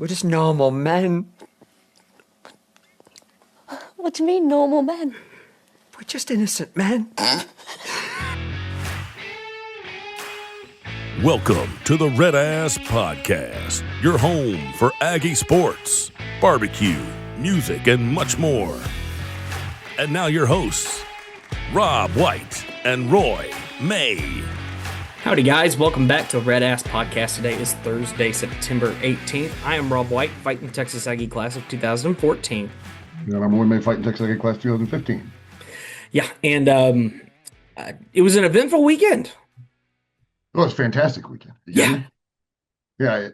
We're just normal men. What do you mean, normal men? We're just innocent men. Welcome to the RedAss Podcast, your home for Aggie sports, barbecue, music, and much more. And now your hosts, Rob White and Roy May. Howdy, guys. Welcome back to the RedAss Podcast. Today is Thursday, September 18th. I am Rob White, fighting the Texas Aggie class of 2014. And I'm Roy May, fighting Texas Aggie class 2015. Yeah, and it was an eventful weekend. Oh, it's a fantastic weekend. Yeah. Yeah.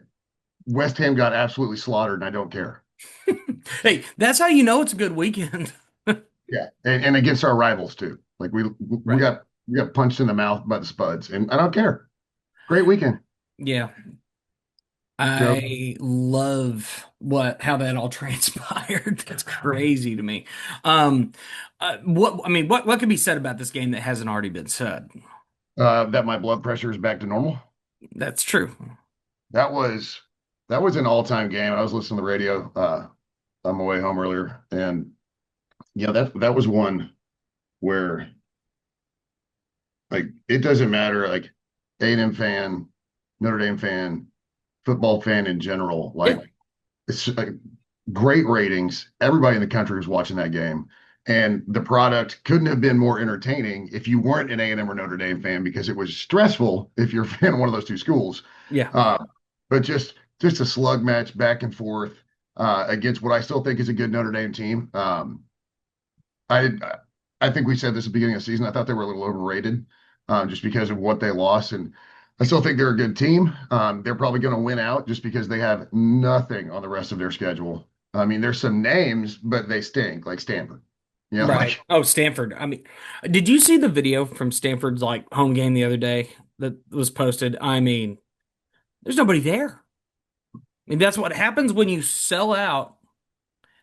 West Ham got absolutely slaughtered, and I don't care. Hey, that's how you know it's a good weekend. Yeah. And against our rivals, too. Like, we got punched in the mouth by the Spuds, and I don't care. Great weekend. Yeah. I love how that all transpired. That's crazy to me. What could be said about this game that hasn't already been said? That my blood pressure is back to normal. That's true. That was an all-time game. I was listening to the radio on my way home earlier, and that was one where, like, it doesn't matter, like, A&M fan, Notre Dame fan, football fan in general, like, it's like great ratings. Everybody in the country was watching that game, and the product couldn't have been more entertaining if you weren't an A&M or Notre Dame fan, because it was stressful if you're a fan of one of those two schools. Yeah. But just a slug match back and forth against what I still think is a good Notre Dame team. I think we said this at the beginning of the season. I thought they were a little overrated just because of what they lost, and I still think they're a good team. They're probably going to win out just because they have nothing on the rest of their schedule. I mean, there's some names, but they stink, like Stanford. You know, Right. Oh, Stanford. I mean, did you see the video from Stanford's home game the other day that was posted? I mean, there's nobody there. I mean, that's what happens when you sell out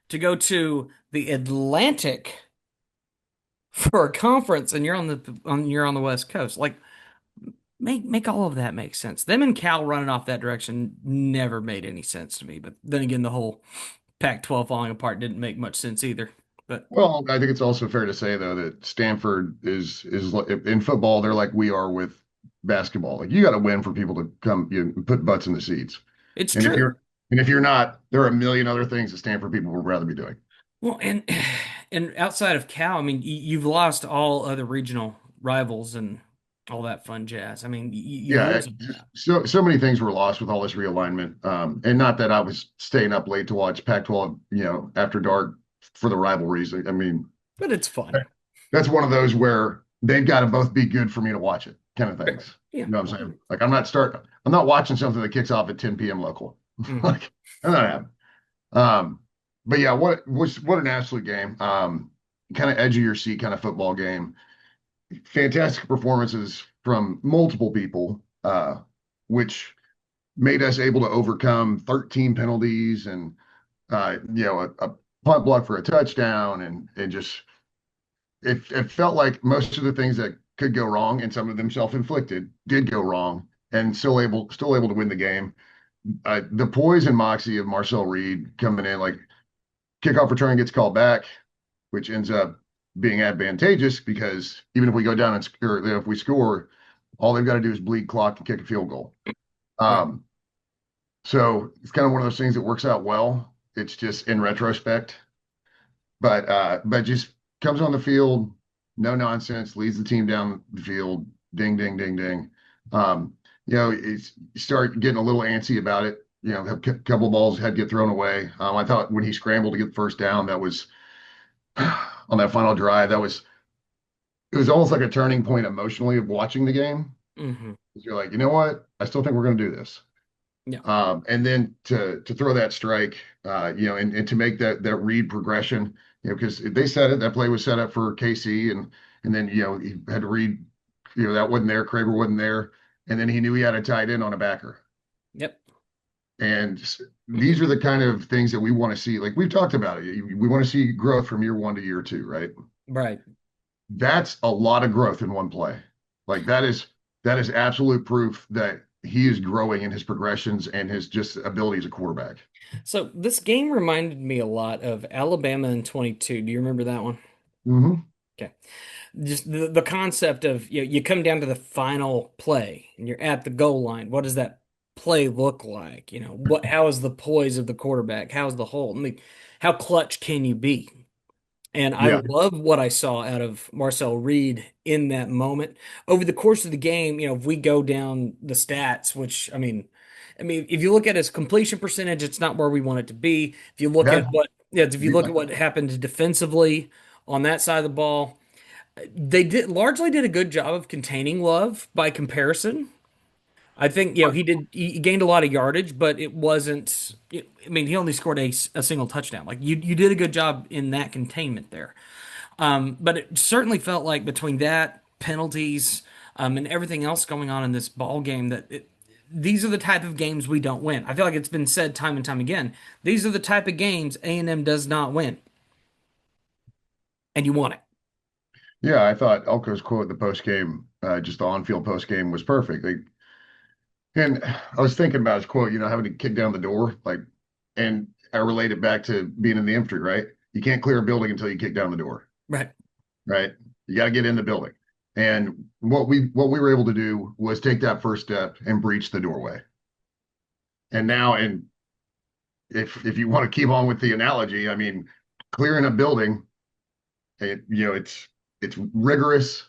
to go to the Atlantic for a conference and you're on the West Coast. Like, make all of that make sense. Them and Cal running off that direction never made any sense to me. But then again, the whole Pac-12 falling apart didn't make much sense either. But well, I think it's also fair to say, though, that Stanford is in football, they're like we are with basketball. Like, you got to win for people to come, put butts in the seats. it's And true. if you're not, there are a million other things that Stanford people would rather be doing. Well, and outside of Cal, I mean, you've lost all other regional rivals and all that fun jazz. I mean, you Yeah, lose them. so many things were lost with all this realignment. And not that I was staying up late to watch Pac-12, after dark for the rivalries. I mean, But it's fun. that's one of those where they've got to both be good for me to watch it, kind of things. Yeah. You know what I'm saying? Like, I'm not watching something that kicks off at 10 p.m. local. Mhm. Like, that's not happening. But yeah, what an absolute game. Kind of edge of your seat kind of football game. Fantastic performances from multiple people, which made us able to overcome 13 penalties and a punt block for a touchdown, and just it felt like most of the things that could go wrong, and some of them self-inflicted, did go wrong, and still able to win the game. The poise and moxie of Marcel Reed coming in, like, kickoff return gets called back, which ends up being advantageous because even if we go down or if we score, all they've got to do is bleed clock and kick a field goal. So it's kind of one of those things that works out well. It's just in retrospect, but just comes on the field, no nonsense, leads the team down the field, ding, ding, ding, ding. You start getting a little antsy about it. A couple of balls had to get thrown away. I thought when he scrambled to get the first down, that was on that final drive, it was almost like a turning point emotionally of watching the game. Mm-hmm. You're like, you know what? I still think we're going to do this. Yeah. And then to throw that strike, and to make that Reed progression, because they said it, that play was set up for KC, and then he had to read, that wasn't there, Kraber wasn't there, and then he knew he had a tight end on a backer. Yep. And these are the kind of things that we want to see. Like, we've talked about it. We want to see growth from year 1 to year 2, right? Right. That's a lot of growth in one play. Like, that is absolute proof that he is growing in his progressions and his just ability as a quarterback. So this game reminded me a lot of Alabama in 22. Do you remember that one? Hmm. Okay. Just the concept of you come down to the final play and you're at the goal line. What does that play look like? How is the poise of the quarterback? How's the hold? I mean, how clutch can you be? And I Yeah, love what I saw out of Marcel Reed in that moment. Over the course of the game, if we go down the stats, which I mean, if you look at his completion percentage, it's not where we want it to be. If you look at yeah. what happened defensively on that side of the ball, they largely did a good job of containing Love by comparison. I think he gained a lot of yardage, but it wasn't. I mean, he only scored a single touchdown. Like you did a good job in that containment there. But it certainly felt like between that penalties and everything else going on in this ball game these are the type of games we don't win. I feel like it's been said time and time again. These are the type of games A&M does not win, and you want it. Yeah, I thought Elko's quote in the post game, just the on-field post game, was perfect. And I was thinking about his quote, having to kick down the door, and I relate it back to being in the infantry, right? You can't clear a building until you kick down the door, Right. right? You got to get in the building. And what we were able to do was take that first step and breach the doorway. And now, and if you want to keep on with the analogy, I mean, clearing a building, it's rigorous.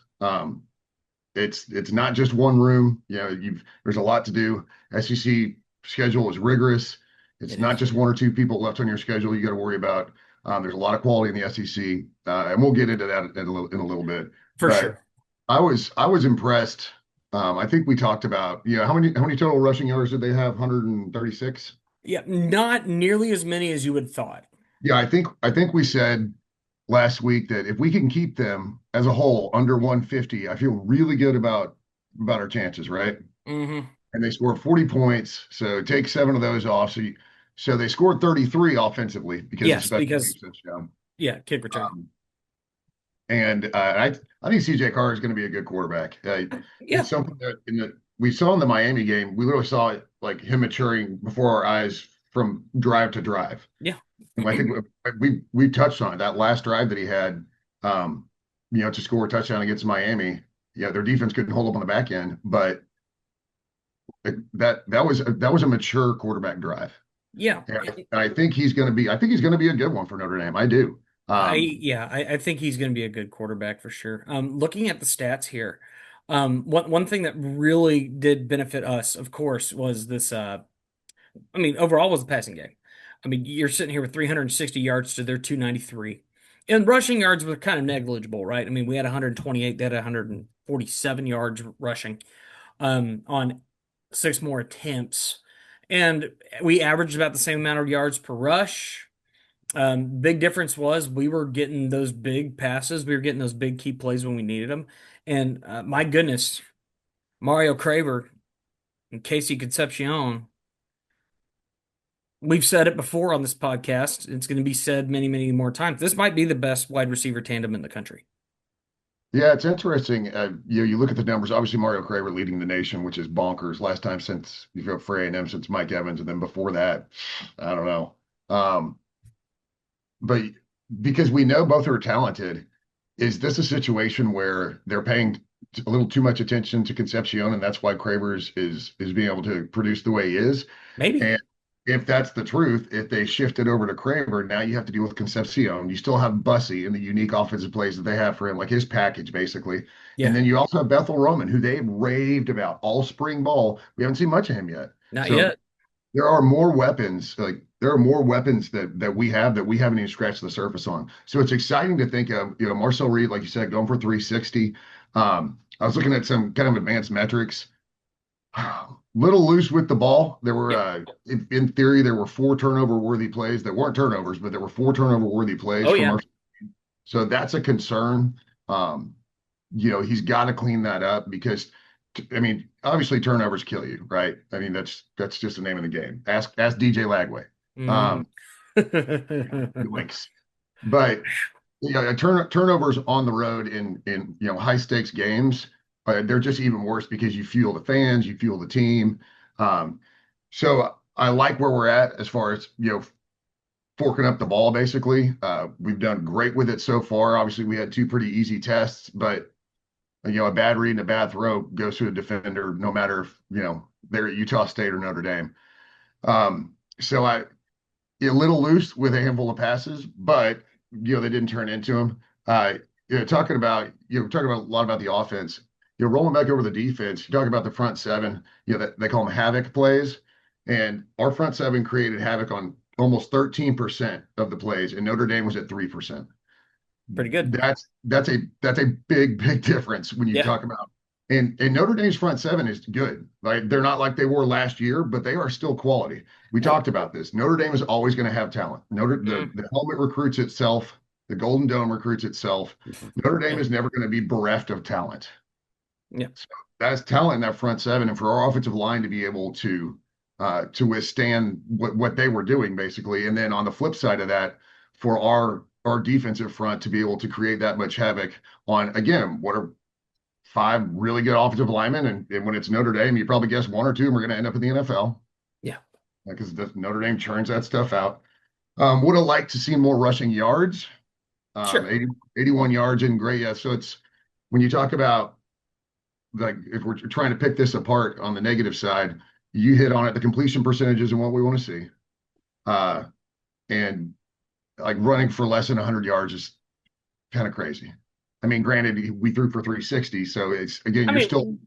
It's not just one room. There's a lot to do. SEC schedule is rigorous. It's It not is. just one or two people left on your schedule you got to worry about. There's a lot of quality in the SEC, and we'll get into that in a little bit. For But sure. I was impressed. I think we talked about how many total rushing yards did they have? 136. Yeah, not nearly as many as you would thought. Yeah, I think we said last week that if we can keep them as a whole under 150, I feel really good about our chances, right? Hmm. And they scored 40 points, so take 7 of those off. So they scored 33 offensively because of Yes, special because teams touchdown. yeah, kick return. Um, and I think CJ Carr is going to be a good quarterback. It's Yeah, something that we saw in the Miami game. We literally saw it, like him maturing before our eyes from drive to drive. yeah, And I think we touched on it. That last drive that he had, um, to score a touchdown against Miami. Yeah, their defense couldn't hold up on the back end, but that was a mature quarterback drive. yeah. And I think he's going to be. I think he's going to be a good one for Notre Dame. I do. I think he's going to be a good quarterback for sure. Looking at the stats here, one thing that really did benefit us, of course, was this. I mean, overall was the passing game. I mean, you're sitting here with 360 yards to their 293, and rushing yards were kind of negligible, right? I mean, we had 128, they had 147 yards rushing, on six more attempts, and we averaged about the same amount of yards per rush. Big difference was we were getting those big passes. We were getting those big key plays when we needed them. And my goodness, Mario Craver and Casey Concepcion, we've said it before on this podcast. It's going to be said many, many more times. This might be the best wide receiver tandem in the country. Yeah, it's interesting. You look at the numbers. Obviously, Mario Craver leading the nation, which is bonkers. Last time since you go for A&M since Mike Evans, and then before that, I don't know. But because we know both are talented, is this a situation where they're paying a little too much attention to Concepcion, and that's why Cravers is being able to produce the way he is? Maybe. And if that's the truth, if they shifted over to Craver, now you have to deal with Concepcion. You still have Bussy and the unique offensive plays that they have for him, like his package, basically. And Yeah. then you also have Bethel Roman, who they raved about all spring ball. We haven't seen much of him yet. Not So yet. there are more weapons, there are more weapons that we have that we haven't even scratched the surface on. So it's exciting to think of, Marcel Reed, like you said, going for 360. I was looking at some kind of advanced metrics. Little loose with the ball. There were, Yeah. in theory, there were 4 turnover-worthy plays that weren't turnovers, but there were 4 turnover-worthy plays Oh, from yeah. our. So that's a concern. He's got to clean that up because, I mean, obviously turnovers kill you, right? I mean, that's just the name of the game. Ask DJ Lagway. Mhm. Links. But turnovers on the road in high stakes games they're just even worse because you fuel the fans, you fuel the team. Um, so I like where we're at as far as, forking up the ball, basically. We've done great with it so far. Obviously, we had two pretty easy tests, but a bad read and a bad throw goes to a defender, no matter if, they're at Utah State or Notre Dame. So a little loose with a handful of passes, but they didn't turn into them. Talking about a lot about the offense. Rolling back over the defense. You talk about the front seven. That they call them havoc plays, and our front seven created havoc on almost 13% of the plays, and Notre Dame was at 3%. Pretty good. That's a big difference when you talk about. And Notre Dame's front seven is good. Like, they're not like they were last year, but they are still quality. We talked about this. Notre Dame is always going to have talent. The helmet recruits itself. The Golden Dome recruits itself. Notre Dame is never going to be bereft of talent. Yeah, so that's talent in that front seven, and for our offensive line to be able to withstand what they were doing, basically. And then on the flip side of that, for our defensive front to be able to create that much havoc on, again, what are 5 really good offensive linemen, and when it's Notre Dame, you probably guess 1 or 2 of them are going to end up in the NFL. Yeah, because Notre Dame churns that stuff out. Would have liked to see more rushing yards. Sure. 81 yards isn't great yet. So it's, when you talk about, like, if we're trying to pick this apart on the negative side, you hit on it, the completion percentages and what we want to see. And like running for less than 100 yards is kind of crazy. I mean, granted, we threw for 360, so it's, again,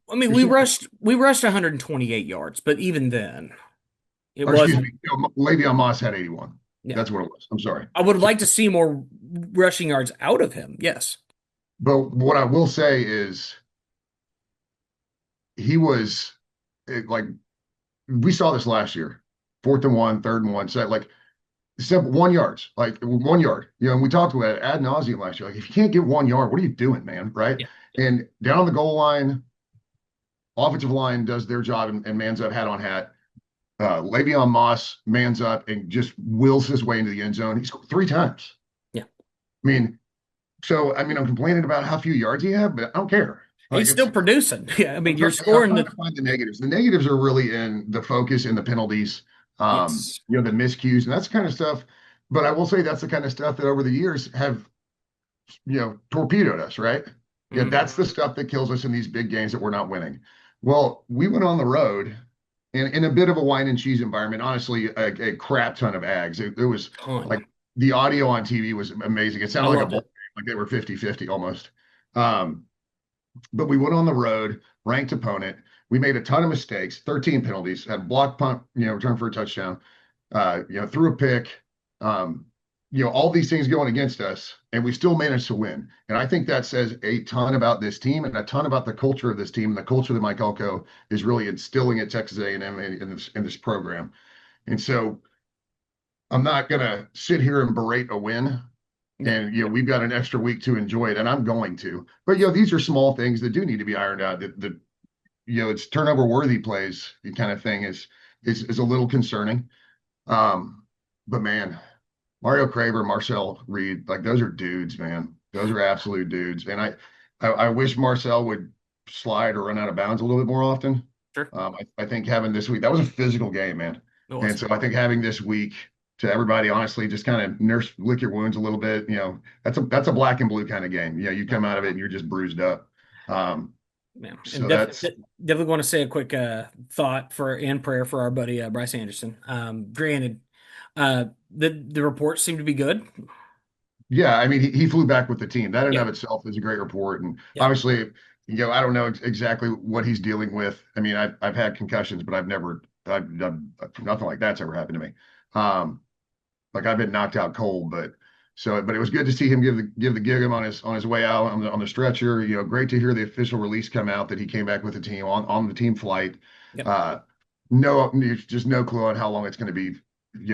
we rushed 128 yards, but even then, excuse me, Le'Veon Moss had 81. Yeah. That's what it was. I'm sorry. I would like to see more rushing yards out of him. Yes. But what I will say is, he was like, we saw this last year, 4th and 1, 3rd and 1, so like, simple 1 yard, like 1 yard. And we talked about it ad nauseum last year. Like, if you can't get 1 yard, what are you doing, man? Right? Yeah. And down the goal line, offensive line does their job and mans up, hat on hat. Le'Veon Moss mans up and just wills his way into the end zone. He scored 3 times. Yeah. I'm complaining about how few yards he had, but I don't care. Like, he's still producing. Yeah. You're scoring. To find the negatives. The negatives are really in the focus and the penalties. Yes. The miscues, and that's the kind of stuff. But I will say that's the kind of stuff that over the years have, torpedoed us, right? Yeah, that's the stuff that kills us in these big games that we're not winning. Well, we went on the road in a bit of a wine and cheese environment. Honestly, a crap ton of Ags. It was like, the audio on TV was amazing. It sounded like a bowl game, like they were 50-50 almost. But we went on the road, ranked opponent. We made a ton of mistakes, 13 penalties, had block punt, return for a touchdown, threw a pick, all these things going against us, and we still managed to win. And I think that says a ton about this team and a ton about the culture of this team, and the culture that Mike Elko is really instilling at Texas A&M in this program. And so I'm not going to sit here and berate a win. And, we've got an extra week to enjoy it, and I'm going to. But, these are small things that do need to be ironed out. It's turnover worthy plays kind of thing is a little concerning. But man, Mario Craver, Marcel Reed, like, those are dudes, man. Those are absolute dudes. And I wish Marcel would slide or run out of bounds a little bit more often. Sure. I think having this week, that was a physical game, man. And so I think having this week to everybody, honestly, just kind of lick your wounds a little bit. That's a black and blue kind of game. You come out of it and you're just bruised up. So definitely want to say a quick thought and prayer for our buddy Bryce Anderson. Granted, the reports seem to be good. Yeah, he flew back with the team. That in and of itself is a great report, and obviously, I don't know exactly what he's dealing with. I've had concussions, but I've nothing like that's ever happened to me. Like, I've been knocked out cold, but it was good to see him give the gig him on his way out on the stretcher. Great to hear the official release come out that he came back with the team on the team flight. Yep. Just no clue on how long it's going to be,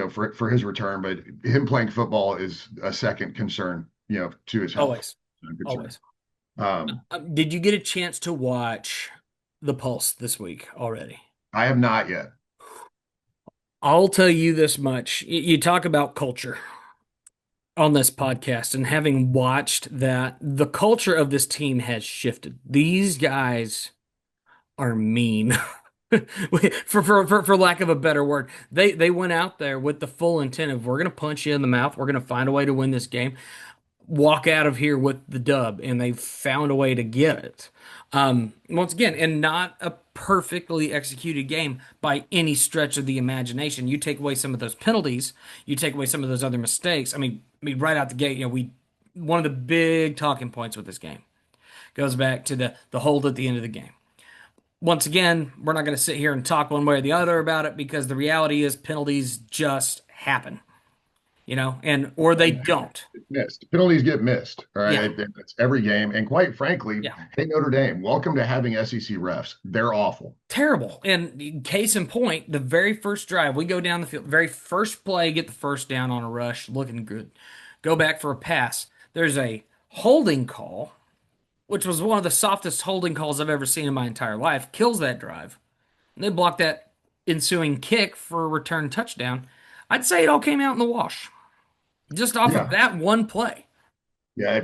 for his return. But him playing football is a second concern, to his health. Always. Did you get a chance to watch the Pulse this week already? I have not yet. I'll tell you this much. You talk about culture. on this podcast and having watched that the culture of this team has shifted. These guys are mean. For lack of a better word. They went out there with the full intent of we're gonna punch you in the mouth, we're gonna find a way to win this game, walk out of here with the dub, and they found a way to get it. Once again, and not a perfectly executed game by any stretch of the imagination. You take away some of those penalties, you take away some of those other mistakes. I mean, right out the gate, we one of the big talking points with this game goes back to the hold at the end of the game. Once again, we're not going to sit here and talk one way or the other about it because the reality is penalties just happen, and or they don't. Missed. Penalties get missed. All Yeah, right. It's every game. And quite frankly, yeah. hey, Notre Dame, welcome to having SEC refs. They're awful. Terrible. And case in point, the very first drive, we go down the field, very first play, get the first down on a rush, looking good. Go back for a pass. There's a holding call, which was one of the softest holding calls I've ever seen in my entire life, kills that drive. And they blocked that ensuing kick for a return touchdown. I'd say it all came out in the wash just off of Yeah. that one play. Yeah.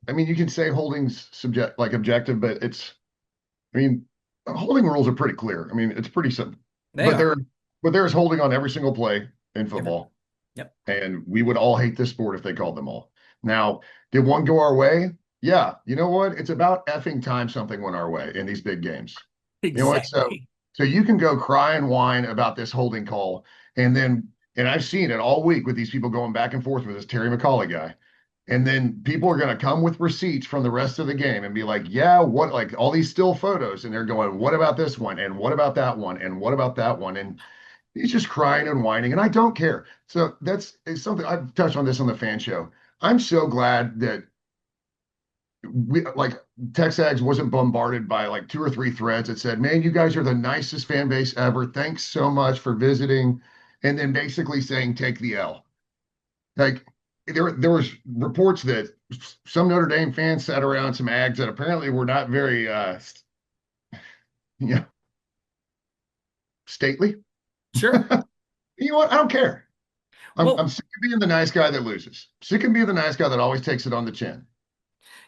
I mean, you can say holding's objective, but I mean, holding rules are pretty clear. I mean, it's pretty simple. They But are. there's holding on every single play in Every, football. yep. And we would all hate this sport if they called them all. Now, did one go our way? Yeah. You know what? It's about effing time something went our way in these big games. You know what? So Exactly. so you can go cry and whine about this holding call, and I've seen it all week with these people going back and forth with this Terry McCauley guy. And then people are going to come with receipts from the rest of the game and be like, yeah, what, like all these still photos. And they're going, what about this one? And what about that one? And what about that one? And he's just crying and whining. And I don't care. So it's something I've touched on this on the fan show. I'm so glad that we like TexAgs wasn't bombarded by like two or three threads that said, man, you guys are the nicest fan base ever. Thanks so much for visiting. And then basically saying, take the L. Like there was reports that some Notre Dame fans sat around some Ags that apparently were not very you know, stately. Sure. You know what? I don't care. I'm Well, sick of being the nice guy that loses. Sick of being the nice guy that always takes it on the chin.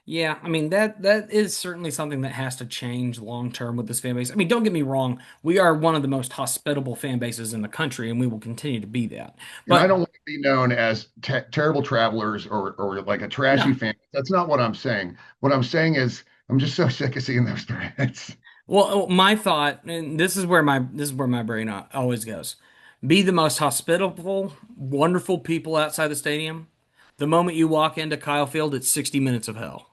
yeah, I mean that is certainly something that has to change long term with this fan base. I mean, don't get me wrong, we are one of the most hospitable fan bases in the country, and we will continue to be that. And I But don't want to be known as terrible travelers or like a trashy no, fan. That's not what I'm saying. What I'm saying is I'm just so sick of seeing those threads. well, my thought, and this is where my brain always goes: be the most hospitable, wonderful people outside the stadium. The moment you walk into Kyle Field, it's 60 minutes of hell.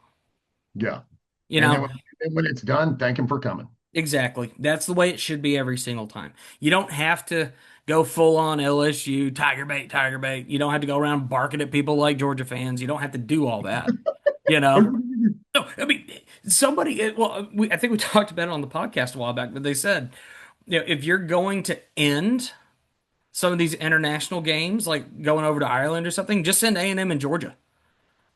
Yeah. You And then know, when it's done, thank him for coming. exactly. That's the way it should be every single time. You don't have to go full on LSU, Tiger bait, Tiger bait. You don't have to go around barking at people like Georgia fans. You don't have to do all that. You know? No, I mean, I think we talked about it on the podcast a while back, but they said, if you're going to end some of these international games, like going over to Ireland or something, just send A&M and Georgia.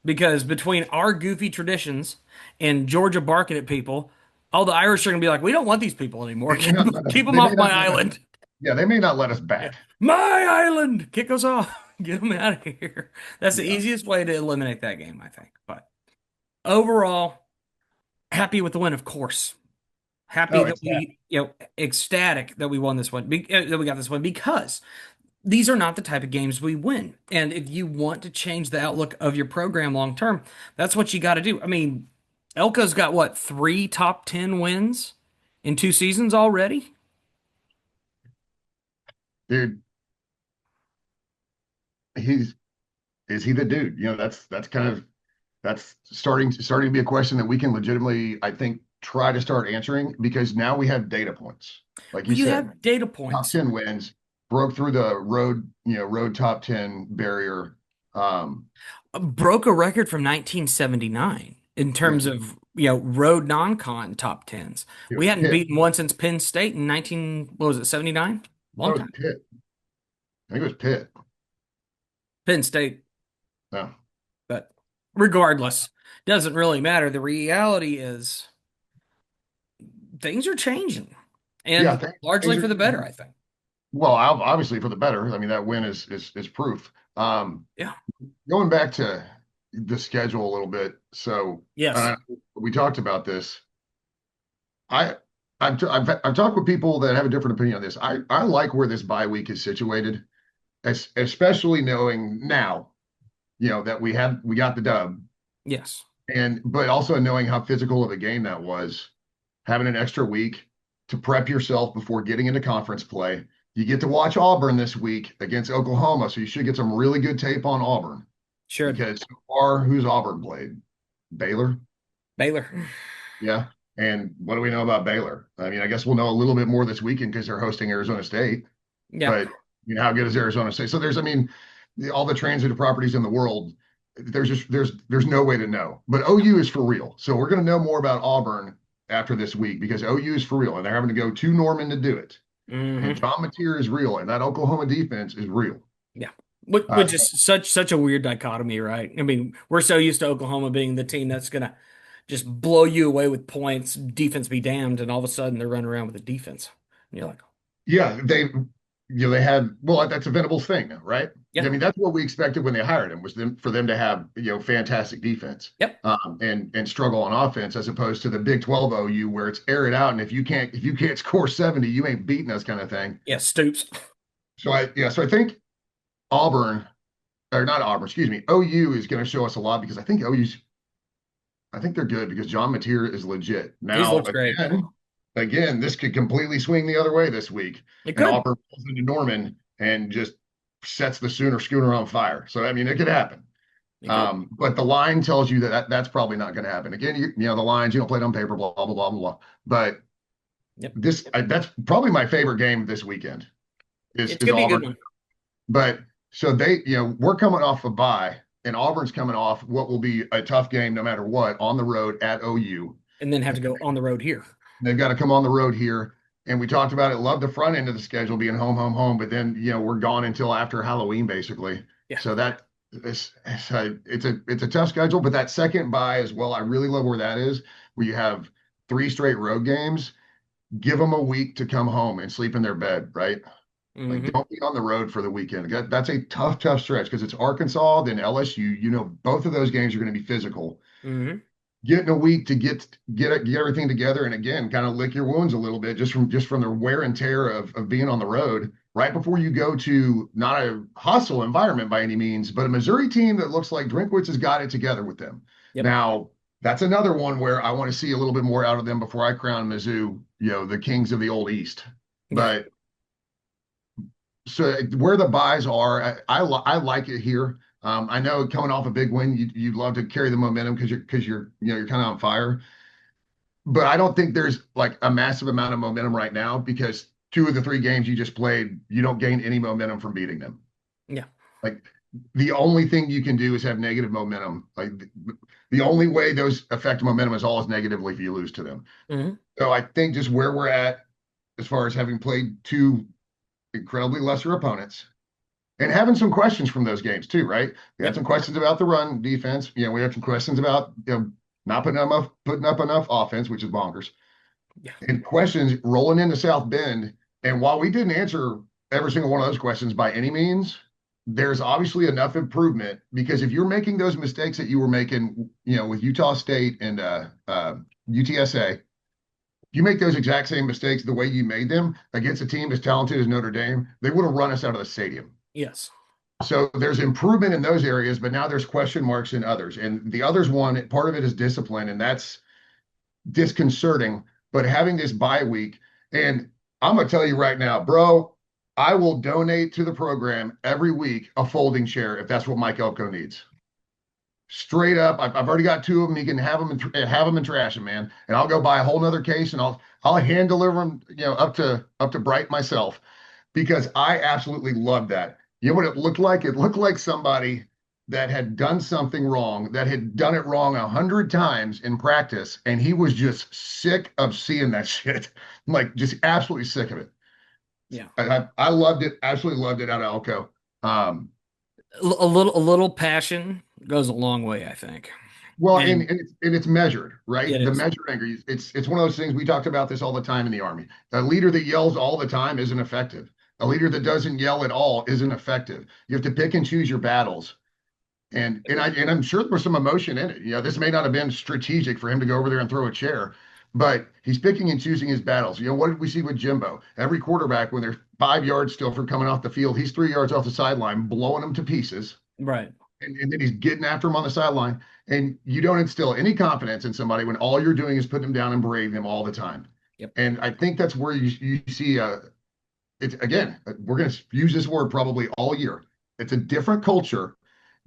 Because between our goofy traditions and Georgia barking at people, all the Irish are going to be like, we don't want these people anymore. They may not let us, Keep them they may off my not let us, island. yeah, they may not let us Yeah. back. My island. Kick us off. Get them out of here. That's the Yeah. easiest way to eliminate that game, I think. But overall, happy with the win, of course. Happy Oh, that it's that. ecstatic that we won this one, that we got this one because these are not the type of games we win. And if you want to change the outlook of your program long term, that's what you got to do. I mean, Elko's got what, 3 top 10 wins in 2 seasons already? Dude, he's is he the dude? That's kind of that's starting to be a question that we can legitimately, I think, try to start answering because now we have data points. Like you You said, have data top points. 10 wins, broke through the road top 10 barrier. Um, Broke a record from 1979 in yeah, terms of, road non-con top tens. it We was hadn't Pitt. beaten one since Penn State in what was it, 79? That Long was time. Pitt. I think it was Pitt. Penn State. No. But regardless, doesn't really matter. The reality is things are changing Yeah, and things largely are for the better, I think. Well, obviously for the better. I mean, that win is proof. Yeah. Going back to the schedule a little bit. So Yes. we talked about this. I I've talked with people that have a different opinion on this. I like where this bye week is situated, especially knowing now, that we got the dub, Yes. and but also knowing how physical of a game that was, having an extra week to prep yourself before getting into conference play. You get to watch Auburn this week against Oklahoma, so you should get some really good tape on Auburn Sure. because so far, who's Auburn played? Baylor. Baylor. Yeah. And what do we know about Baylor? I mean, I guess we'll know a little bit more this weekend because they're hosting Arizona State. Yeah. But how good is Arizona State? So I mean, all the transitive properties in the world. There's no way to know. But OU is for real. So we're going to know more about Auburn after this week because OU is for real, and they're having to go to Norman to do it. And Mm-hmm. John Mateer is real, and that Oklahoma defense is real. Yeah. Which is such a weird dichotomy, right? I mean, we're so used to Oklahoma being the team that's gonna just blow you away with points, defense be damned, and all of a sudden they're running around with a defense. And you're like, Yeah, they had well, that's a Venables thing, right? I yeah, mean, that's what we expected when they hired him was for them to have fantastic defense, yep, and struggle on offense as opposed to the Big 12 OU where it's air it out and if you can't score 70, you ain't beating us kind of thing. yeah, Stoops. So I think Auburn or not Auburn, excuse me, OU is going to show us a lot because I think they're good because John Mateer is legit. He Now, looks great. again, this could completely swing the other way this week, It and could. Auburn pulls into Norman and just sets the Sooner schooner on fire. So, I mean, it could happen. It could. But the line tells you that's probably not going to happen. Again, the lines, you don't play it on paper, blah, blah, blah, blah, blah. But Yep. that's probably my favorite game this weekend It's is gonna be a good Auburn. one. But so we're coming off a bye, and Auburn's coming off what will be a tough game no matter what on the road at OU. And then have to go on the road here. They've got to come on the road here. And we talked about it, love the front end of the schedule being home, home, home, but then we're gone until after Halloween, basically. Yeah. So it's a tough schedule, but that second bye as well, I really love where that is, where you have 3 straight road games. Give them a week to come home and sleep in their bed, right? Like, Mm-hmm. don't be on the road for the weekend. That's a tough stretch because it's Arkansas, then LSU. Both of those games are going to be physical. Mm-hmm. Getting a week to get everything together, and again, kind of lick your wounds a little bit just from the wear and tear of being on the road right before you go to not a hostile environment by any means, but a Missouri team that looks like Drinkwitz has got it together with them. Yep. Now, that's another one where I want to see a little bit more out of them before I crown Mizzou, the kings of the old East. Yeah. But so where the buys are, I like it here. I know coming off a big win, you'd love to carry the momentum because you're kind of on fire. But I don't think there's like a massive amount of momentum right now because 2 of the 3 games you just played, you don't gain any momentum from beating them. Yeah. Like the only thing you can do is have negative momentum. Like the only way those affect momentum is always negatively if you lose to them. Mm-hmm. So I think just where we're at as far as having played 2 incredibly lesser opponents and having some questions from those games too, right? We had some questions about the run defense. We had some questions about not putting up enough offense, which is bonkers. Yeah. And questions rolling into South Bend. And while we didn't answer every single one of those questions by any means, there's obviously enough improvement because if you're making those mistakes that you were making, with Utah State and UTSA, you make those exact same mistakes the way you made them against a team as talented as Notre Dame, they would have run us out of the stadium. Yes. So there's improvement in those areas, but now there's question marks in others. And the others one, part of it is discipline, and that's disconcerting. But having this bye week, and I'm going to tell you right now, bro, I will donate to the program every week a folding chair if that's what Mike Elko needs. Straight up, I've already got 2 of them. He can have them and trash them, man. And I'll go buy a whole nother case, and I'll hand deliver them, up to Bright myself, because I absolutely love that. You know what it looked like? It looked like somebody that had done something wrong, that had done it wrong 100 times in practice, and he was just sick of seeing that shit. Like, just absolutely sick of it. Yeah. I loved it. Absolutely loved it out of Elko. A little passion goes a long way, I think. Well, and it's measured, right? Yeah, the measured anger. It's one of those things we talked about this all the time in the Army. A leader that yells all the time isn't effective. A leader that doesn't yell at all isn't effective. You have to pick and choose your battles. And I'm sure there was some emotion in it. This may not have been strategic for him to go over there and throw a chair, but he's picking and choosing his battles. What did we see with Jimbo? Every quarterback, when they're 5 yards still from coming off the field, he's 3 yards off the sideline, blowing them to pieces. Right. And then he's getting after him on the sideline. And you don't instill any confidence in somebody when all you're doing is putting them down and berating them all the time. Yep. And I think that's where you see it's again, we're going to use this word probably all year. It's a different culture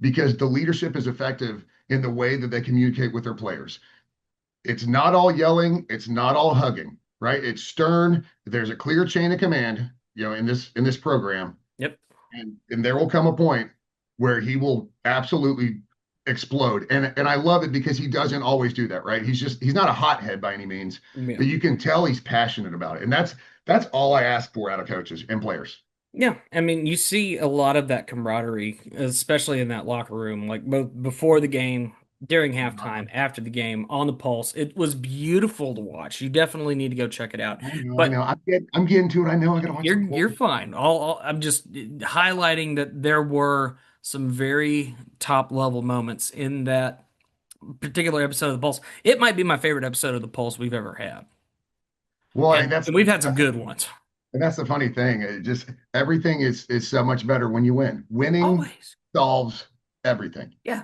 because the leadership is effective in the way that they communicate with their players. It's not all yelling, it's not all hugging, right? It's stern. There's a clear chain of command, in this program. Yep. And there will come a point where he will absolutely explode. And I love it because he doesn't always do that, right? He's not a hothead by any means, Yeah. but you can tell he's passionate about it. And that's all I ask for out of coaches and players. Yeah, I mean, you see a lot of that camaraderie, especially in that locker room, like both before the game, during halftime, after the game, on the pulse. It was beautiful to watch. You definitely need to go check it out. I know. But I'm getting to it. I know. I gotta watch you're fine. I'm just highlighting that there were some very top level moments in that particular episode of the Pulse. It might be my favorite episode of the Pulse we've ever had. Well, And we've had some good ones. And that's the funny thing. It just everything is so much better when you win. Winning Always. solves everything. Yeah.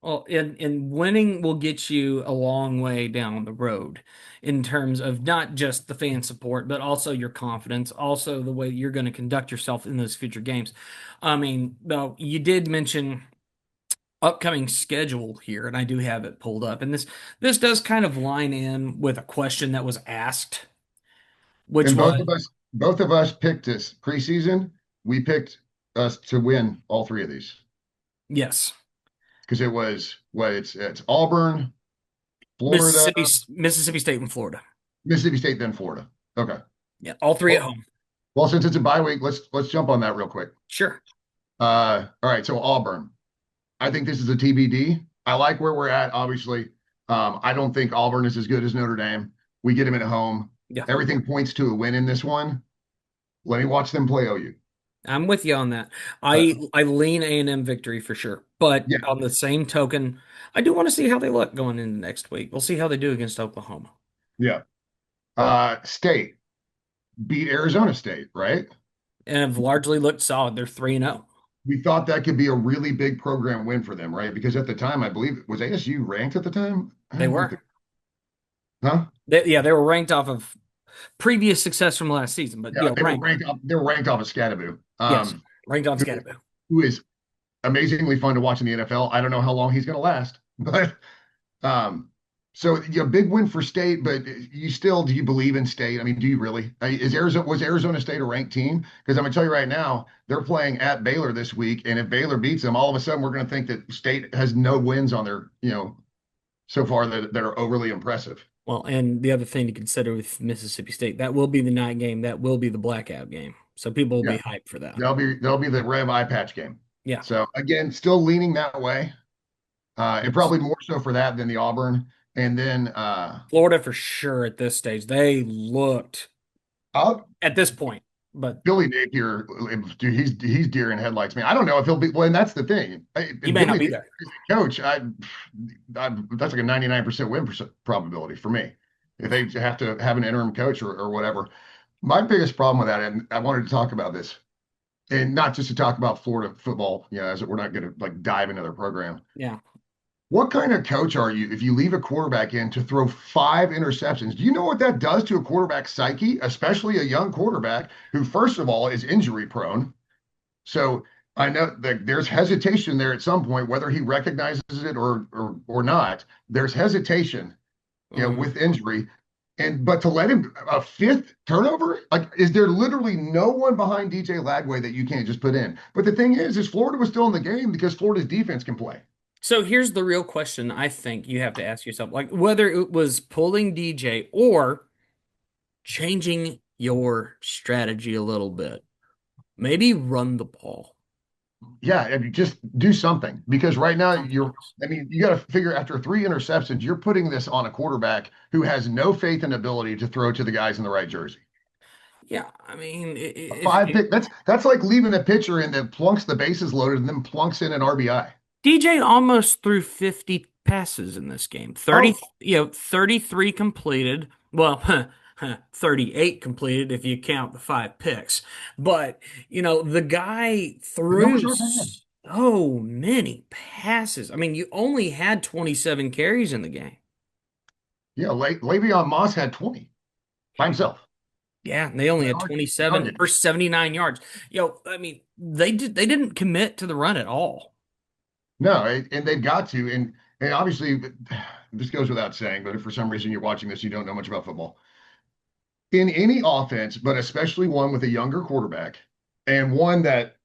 Well, and winning will get you a long way down the road in terms of not just the fan support, but also your confidence, also the way you're going to conduct yourself in those future games. I mean, though, you did mention upcoming schedule here, and I do have it pulled up. And this does kind of line in with a question that was asked, which And was both of us picked this preseason. We picked us to win all three of these yes, because it was it's Auburn, Florida, Mississippi State, and Florida. Mississippi State, then Florida. Okay. Yeah, all three at home. Well, since it's a bye week, let's jump on that real quick. Sure. All right. So Auburn, I think this is a TBD. I like where we're at. Obviously, I don't think Auburn is as good as Notre Dame. We get them at home. Yeah. Everything points to a win in this one. Let me watch them play OU. I'm with you on that. I lean A&M victory for sure. But Yeah. on the same token, I do want to see how they look going into next week. We'll see how they do against Oklahoma. Yeah. State beat Arizona State, right? And have largely looked solid. They're 3-0. We thought that could be a really big program win for them, right? Because at the time, I believe, was ASU ranked at the time? They were. Huh? They were ranked off of previous success from last season, but Yeah, they ranked. were ranked off of Scatteraboo. Yes, ranked on Scatteraboo. Who is amazingly fun to watch in the NFL. I don't know how long he's going to last, but so big win for State. But do you believe in State? I mean, do you really? Was Arizona State a ranked team? Because I'm going to tell you right now, they're playing at Baylor this week, and if Baylor beats them, all of a sudden we're going to think that State has no wins on their so far that are overly impressive. Well, and the other thing to consider with Mississippi State, that will be the night game. That will be the blackout game. So people will be hyped for that. They'll be the Rev Eye Patch game. Yeah. So again, still leaning that way, and probably more so for that than the Auburn. And then Florida for sure at this stage. They looked at this point, but Billy Napier, dude, he's deer in headlights, man. I don't know if he'll be. Well, and that's the thing. He may not be there. Coach, that's like a 99% win probability for me. If they have to have an interim coach or whatever. My biggest problem with that, and I wanted to talk about this, and not just to talk about Florida football, as we're not going to dive into their program. Yeah. What kind of coach are you if you leave a quarterback in to throw 5 interceptions? Do you know what that does to a quarterback's psyche, especially a young quarterback who, first of all, is injury prone? So I know that there's hesitation there at some point, whether he recognizes it or not. There's hesitation, with injury. But to let him a 5th turnover, is there literally no one behind DJ Lagway that you can't just put in? But the thing is Florida was still in the game because Florida's defense can play. So here's the real question I think you have to ask yourself, whether it was pulling DJ or changing your strategy a little bit. Maybe run the ball. Yeah, just do something because right now you got to figure after 3 interceptions, you're putting this on a quarterback who has no faith and ability to throw to the guys in the right jersey. Yeah, I mean, Five pick. That's like leaving a pitcher in that plunks the bases loaded and then plunks in an RBI. DJ almost threw 50 passes in this game. 30, Oh, 33 completed. Well, 38 completed if you count the five picks. But, the guy the threw numbers aren't bad. so many passes. I mean, you only had 27 carries in the game. Yeah, Le'Veon Moss had 20 by himself. Yeah, and they only had Target. 27 for 79 yards. I mean, they didn't commit to the run at all. No, and they've got to, and obviously this goes without saying, but if for some reason you're watching this, you don't know much about football. In any offense, but especially one with a younger quarterback and one that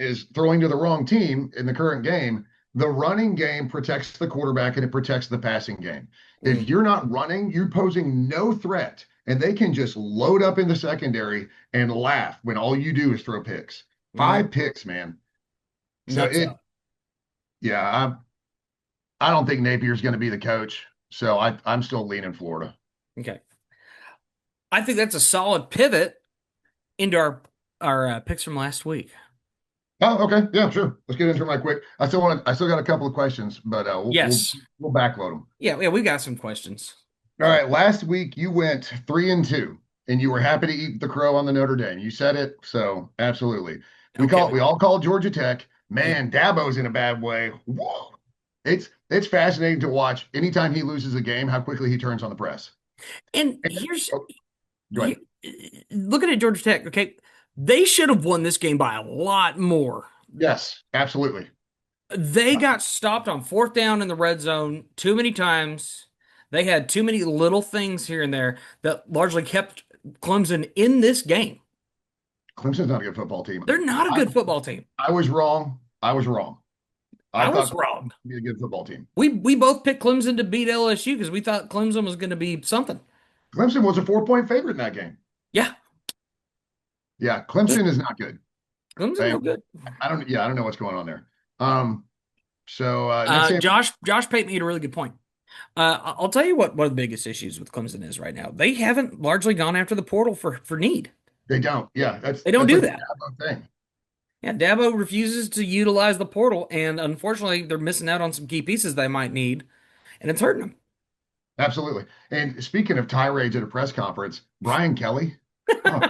is throwing to the wrong team in the current game, the running game protects the quarterback and it protects the passing game. If Mhm. you're not running, you're posing no threat, and they can just load up in the secondary and laugh when all you do is throw picks. Mhm. 5 picks, man. So Nuts up. yeah, I don't think Napier's going to be the coach. So I'm still leaning Florida. Okay. I think that's a solid pivot into our picks from last week. Oh, okay. Yeah, sure. Let's get into it right quick. I still got a couple of questions, but Yes. we'll backload them. Yeah, we got some questions. All right. Last week you went 3-2, and you were happy to eat the crow on the Notre Dame. You said it, so absolutely. Okay. We all called Georgia Tech. Yeah. Man, Dabo's in a bad way. Whoa. It's fascinating to watch anytime he loses a game, how quickly he turns on the press. And Oh, go ahead. looking at Georgia Tech, okay, they should have won this game by a lot more. Yes, absolutely. They got stopped on fourth down in the red zone too many times. They had too many little things here and there that largely kept Clemson in this game. Clemson's not a good football team. They're not a I, good football team. I was wrong. I was wrong. I I thought was Clemson wrong. would be a good football team. We both picked Clemson to beat LSU because we thought Clemson was going to be something. Clemson was a 4-point favorite in that game. Yeah, Yeah, Clemson is not good. Clemson I, no good. I don't know what's going on there. Next game, Josh Pate made a really good point. I'll tell you what one of the biggest issues with Clemson is right now. They haven't largely gone after the portal for need. they don't. Yeah, They don't that's do like the that. Dabo thing. Yeah, Dabo refuses to utilize the portal, and unfortunately, they're missing out on some key pieces they might need, and it's hurting them. Absolutely. And speaking of tirades at a press conference, Brian Kelly, oh,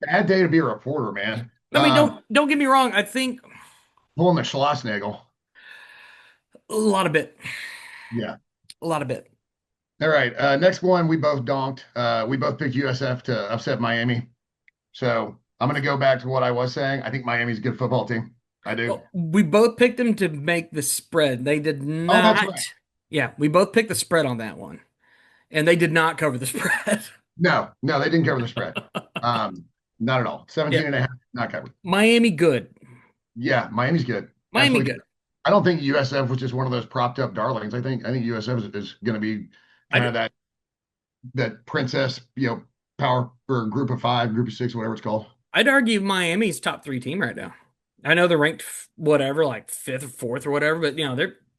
bad day to be a reporter, man. I mean, don't get me wrong. I think Pulling the Schlossnagel. a lot of it, Yeah. a lot of it. All right. Next one, we both donked. We both picked USF to upset Miami. So I'm going to go back to what I was saying. I think Miami's a good football team. I do. Well, we both picked them to make the spread. They did Oh, that's not. right. Yeah, we both picked the spread on that one, and they did not cover the spread. No, they didn't cover the spread. Not at all. 17 Yeah. and a half, not covered. Miami good. Yeah, Miami's good. Miami Absolutely good. I don't think USF was just one of those propped up darlings. I think USF is going to be I kind of do. that princess, power for group of five, group of six, whatever it's called. I'd argue Miami's top three team right now. I know they're ranked whatever, like fifth or fourth or whatever, but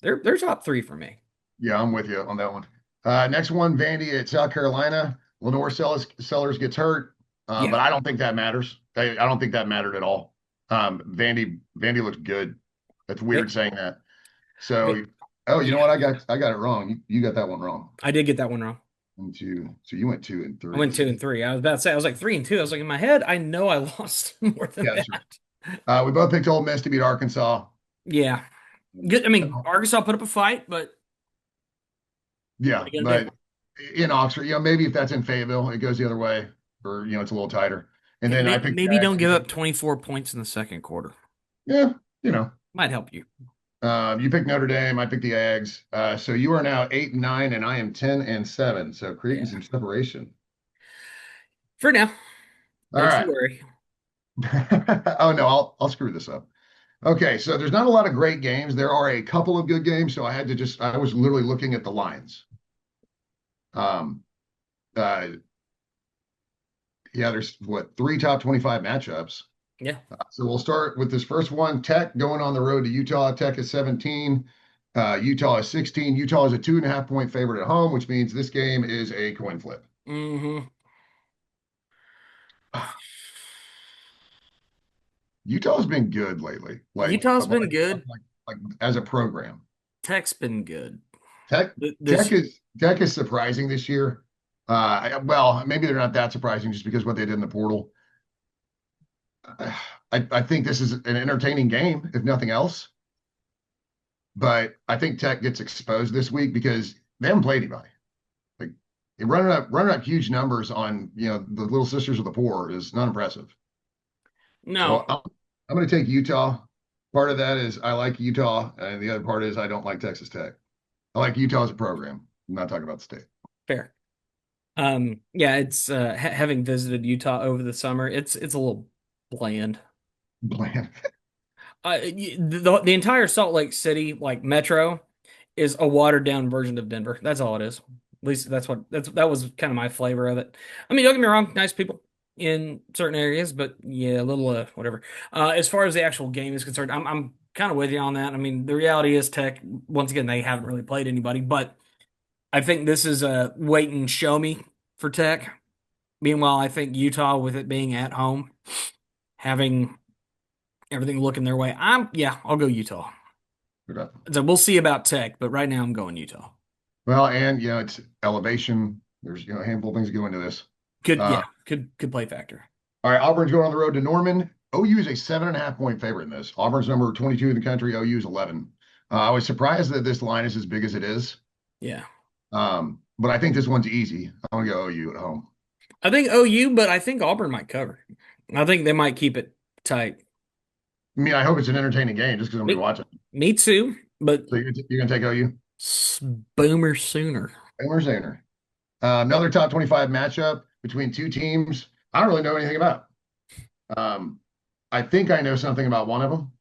they're top three for me. Yeah, I'm with you on that one. Next one, Vandy at South Carolina. Lenore Sellers gets hurt, Yeah. but I don't think that matters. I don't think that mattered at all. Vandy looks good. That's weird saying that. So, you know what? I got it wrong. You got that one wrong. I did get that one wrong. 1, 2. So you went 2 and 3. I went 2 and 3. I was about to say I was like 3 and 2. I was like in my head, I know I lost more than Yeah, that. sure. We both picked Ole Miss to beat Arkansas. Yeah. Good. I mean, Arkansas put up a fight, but Yeah, what are you gonna but do? in Oxford, maybe if that's in Fayetteville, it goes the other way, or it's a little tighter. And then I picked Maybe don't Jackson. give up 24 points in the second quarter. Yeah, Might help you. you picked Notre Dame, I picked the Aggs. So you are now 8 and 9, and I am 10 and 7. So creating some separation. For now. All Don't right. you worry. Oh no, I'll screw this up. Okay, so there's not a lot of great games. There are a couple of good games, so I was literally looking at the lines. Um, uh, yeah, there's 3 top 25 matchups. Yeah. So we'll start with this first one. Tech going on the road to Utah. Tech is 17. Utah is 16. Utah is a 2.5 point favorite at home, which means this game is a coin flip. Mm-hmm. Utah's been good lately. Utah's been good. Like as a program. Tech's been good. Tech This Tech is surprising this year. Well, maybe they're not that surprising just because what they did in the portal. I think this is an entertaining game, if nothing else. But I think Tech gets exposed this week because they haven't played anybody. Like running up huge numbers on the Little Sisters of the Poor is not impressive. no, So I'm going to take Utah. Part of that is I like Utah, and the other part is I don't like Texas Tech. I like Utah as a program. I'm not talking about the state. fair. Yeah, it's having visited Utah over the summer, it's a little bland. Bland. The entire Salt Lake City like metro is a watered down version of Denver. That's all it is. At least that was kind of my flavor of it. I mean, don't get me wrong, nice people in certain areas, but yeah, a little whatever. As far as the actual game is concerned, I'm kind of with you on that. I mean, the reality is Tech, once again, they haven't really played anybody, but I think this is a wait and show me for Tech. Meanwhile, I think Utah, with it being at home, having everything looking their way, I'll go Utah. So we'll see about Tech, but right now I'm going Utah. Well, and it's elevation. There's a handful of things that go into this. Could play factor. All right, Auburn's going on the road to Norman. OU is a 7.5-point favorite in this. Auburn's number 22 in the country. OU is 11. I was surprised that this line is as big as it is. Yeah. But I think this one's easy. I'm gonna go OU at home. I think OU, but I think Auburn might cover. I think they might keep it tight. I mean, I hope it's an entertaining game just because I'm gonna be watching. Me too, but So you're gonna take OU? Boomer Sooner. Boomer Sooner. Another top 25 matchup between two teams I don't really know anything about. I think I know something about one of them,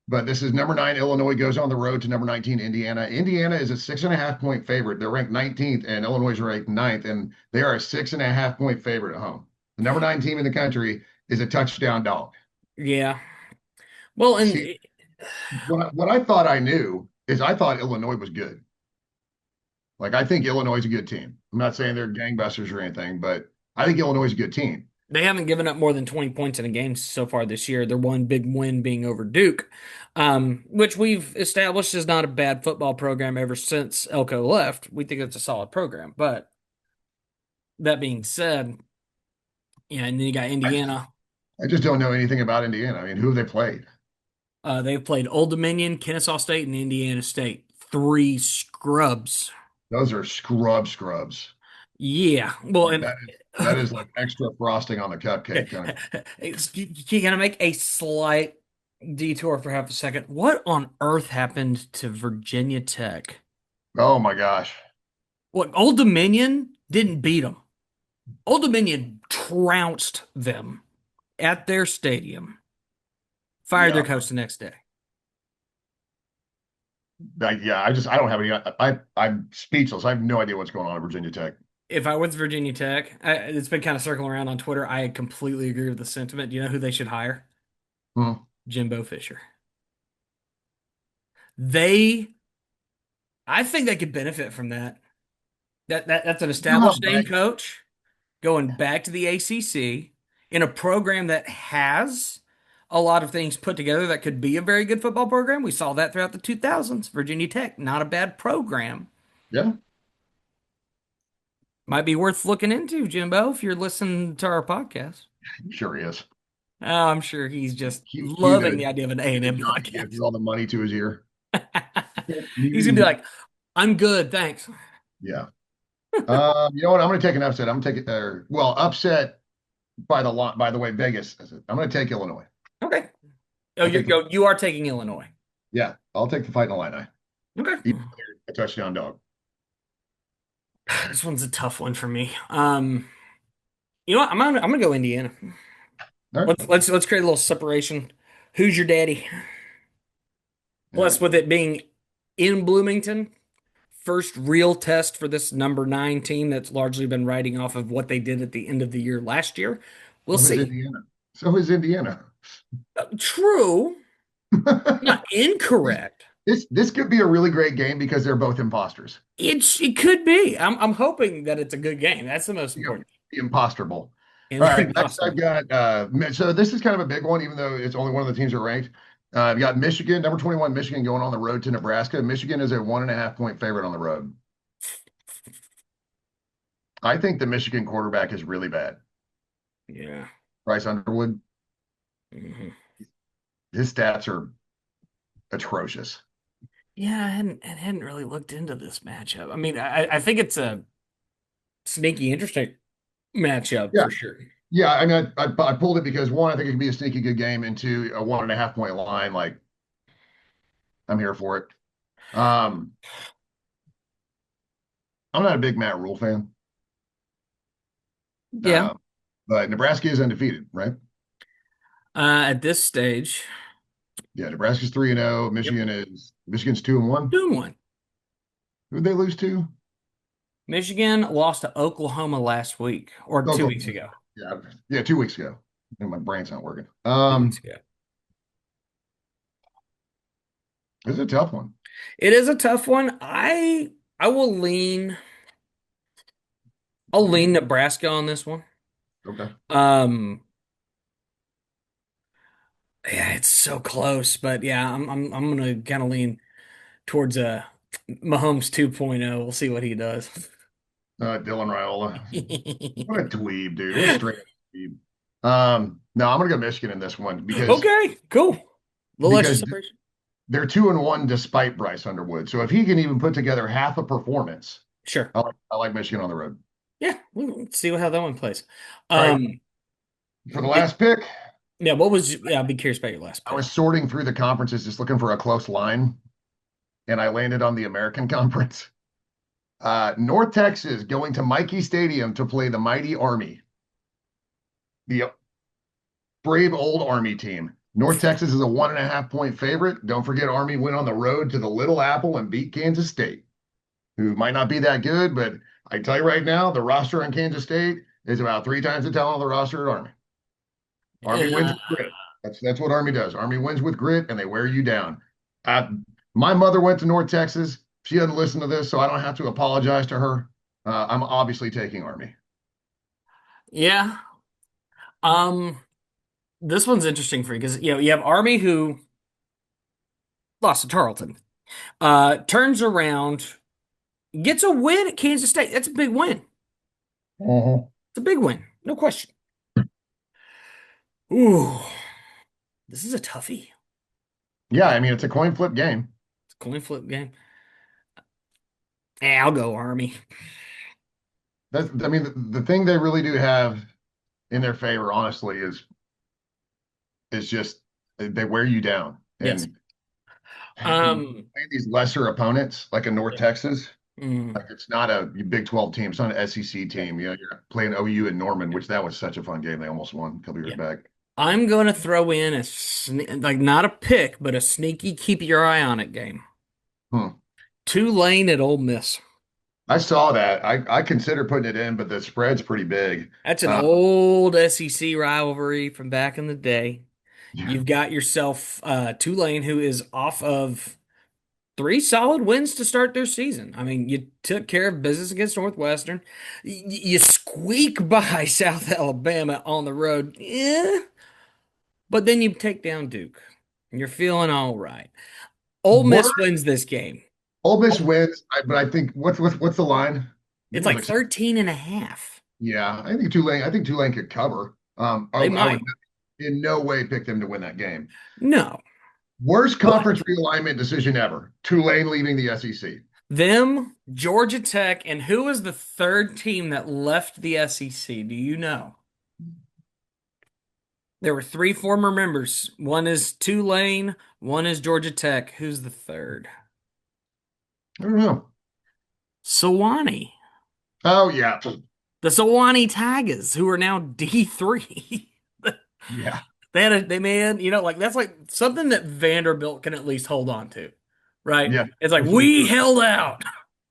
but this is number 9 Illinois goes on the road to number 19 Indiana. Indiana is a 6.5-point favorite. They're ranked 19th, and Illinois is ranked 9th, and they are a 6.5-point favorite at home. The number 9 team in the country is a touchdown dog. Yeah. Well, and See, what I thought I knew is I thought Illinois was good. Like, I think Illinois is a good team. I'm not saying they're gangbusters or anything, but I think Illinois is a good team. they haven't given up more than 20 points in a game so far this year. Their one big win being over Duke, which we've established is not a bad football program ever since Elko left. We think it's a solid program. But that being said, yeah, and then you got Indiana. I just don't know anything about Indiana. I mean, who have they played? They've played Old Dominion, Kennesaw State, and Indiana State. 3 scrubs. Those are scrubs. Yeah. Well, and that is like extra frosting on the cupcake. You gotta make a slight detour for half a second. What on earth happened to Virginia Tech? Oh my gosh. What, Old Dominion didn't beat them. Old Dominion trounced them at their stadium. Fired their coach the next day. I don't have any. I'm speechless. I have no idea what's going on at Virginia Tech. If I was Virginia Tech, it's been kind of circling around on Twitter. I completely agree with the sentiment. Do you know who they should hire? Jimbo Fisher. I think they could benefit from that. That's an established name coach going back to the ACC in a program that has a lot of things put together that could be a very good football program. We saw that throughout the 2000s. Virginia Tech, not a bad program. Yeah. Might be worth looking into, Jimbo, if you're listening to our podcast. Sure he is. Oh, I'm sure he's just loving the idea of an A&M podcast. Gives all the money to his ear. He's going to be like, I'm good, thanks. Yeah. You know what? I'm going to take an upset. I'm going to take it. Upset by the way, Vegas. I'm going to take Illinois. Okay. Oh, you are taking Illinois. Yeah, I'll take the Fighting Illini. Okay. A touchdown dog. This one's a tough one for me. You know what? I'm gonna go Indiana. All right. Let's create a little separation. Who's your daddy? Plus, with it being in Bloomington, first real test for this number 9 team that's largely been riding off of what they did at the end of the year last year. We'll see. So is Indiana. True. Not incorrect. This could be a really great game because they're both imposters. It could be. I'm hoping that it's a good game. That's the most important. The Imposter Bowl. and All they're right, next I've impossible. got so this is kind of a big one, even though it's only one of the teams that are ranked. I've got Michigan, number 21, Michigan going on the road to Nebraska. Michigan is a 1.5 point favorite on the road. I think the Michigan quarterback is really bad. Yeah. Bryce Underwood, Hmm. his stats are atrocious. Yeah, I hadn't really looked into this matchup. I mean, I think it's a sneaky, interesting matchup Yeah, for sure. yeah. I mean, I pulled it because one, I think it could be a sneaky good game, and two, a 1.5 point line. Like I'm here for it. Um, I'm not a big Matt Rule fan, Yeah. uh, but Nebraska is undefeated, right? At this stage, Yeah, Nebraska's 3-0. yep, Michigan's 2-1. 2-1. Who'd they lose to? Michigan lost to Oklahoma last week or 2 weeks Oklahoma. ago. Yeah, yeah, 2 weeks ago. And my brain's not working. 2 weeks ago. It's a tough one. It is a tough one. I will lean. I'll lean Nebraska on this one. Okay. Um, yeah, it's so close, but yeah, I'm gonna kind of lean towards Mahomes 2.0. We'll see what he does. Dylan Raiola. What a dweeb, dude. What a straight up dweeb. No, I'm gonna go Michigan in this one Okay, cool. A little extra because separation. they're 2-1 despite Bryce Underwood. So if he can even put together half a performance, Sure. I like Michigan on the road. Yeah, we'll see how that one plays. All right. Um, For the last pick, yeah, what was yeah, I'd be curious about your last I pick. was sorting through the conferences just looking for a close line, and I landed on the American Conference. North Texas going to Mikey Stadium to play the mighty Army, the brave old Army team. North Texas is a 1.5 point favorite. Don't forget, Army went on the road to the Little Apple and beat Kansas State, who might not be that good, but I tell you right now, the roster on Kansas State is about 3 times the talent of the roster at Army. Army wins Uh, with grit. That's what Army does. Army wins with grit, and they wear you down. Uh, my mother went to North Texas. She doesn't listen to this, so I don't have to apologize to her. I'm obviously taking Army. yeah. Um, this one's interesting for you because you have Army who lost to Tarleton. Turns around, gets a win at Kansas State. That's a big win. Uh-huh. It's a big win, no question. Ooh, this is a toughie. Yeah, I mean it's a coin flip game. It's a coin flip game. I'll go Army. I mean the thing they really do have in their favor, honestly, is just they wear you down. Yes. And when you Um. play these lesser opponents like a North Texas, mm, like it's not a Big 12 team, it's not an SEC team. You know, you're playing OU and Norman, which that was such a fun game. They almost won a couple years yeah. back. I'm going to throw in like not a pick, but a sneaky keep your eye on it game. Hmm. Tulane at Ole Miss. I saw that. I considered putting it in, but the spread's pretty big. That's an Uh, old SEC rivalry from back in the day. yeah. You've got yourself Tulane, who is off of 3 solid wins to start their season. I mean, you took care of business against Northwestern. You squeak by South Alabama on the road. Yeah. But then you take down Duke, and you're feeling all right. Ole What? Miss wins this game. Ole Miss wins, but I think what's the line? I think It's it was like like 13 and a half. yeah. I think Tulane could cover. They I would might. in no way pick them to win that game. No. Worst But conference realignment decision ever. Tulane leaving the SEC. them, Georgia Tech, and who was the third team that left the SEC? Do you know? There were 3 former members. One is Tulane, one is Georgia Tech. Who's the third? I don't know. Sewanee. Oh yeah, The Sewanee Tigers, who are now D3. yeah, They made, like that's like something that Vanderbilt can at least hold on to, right? yeah. It's like For we sure. held out.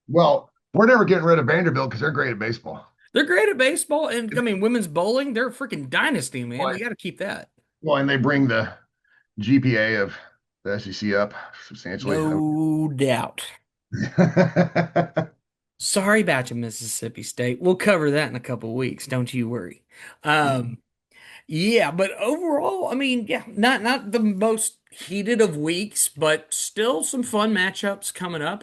Well, we're never getting rid of Vanderbilt because they're great at baseball. They're great at baseball, and I mean women's bowling. They're a freaking dynasty, man. Well, We got to keep that. well, and they bring the GPA of the SEC up substantially. No doubt. Sorry about you, Mississippi State. We'll cover that in a couple of weeks. Don't you worry. Um, yeah, but overall, I mean, yeah, not the most heated of weeks, but still some fun matchups coming up.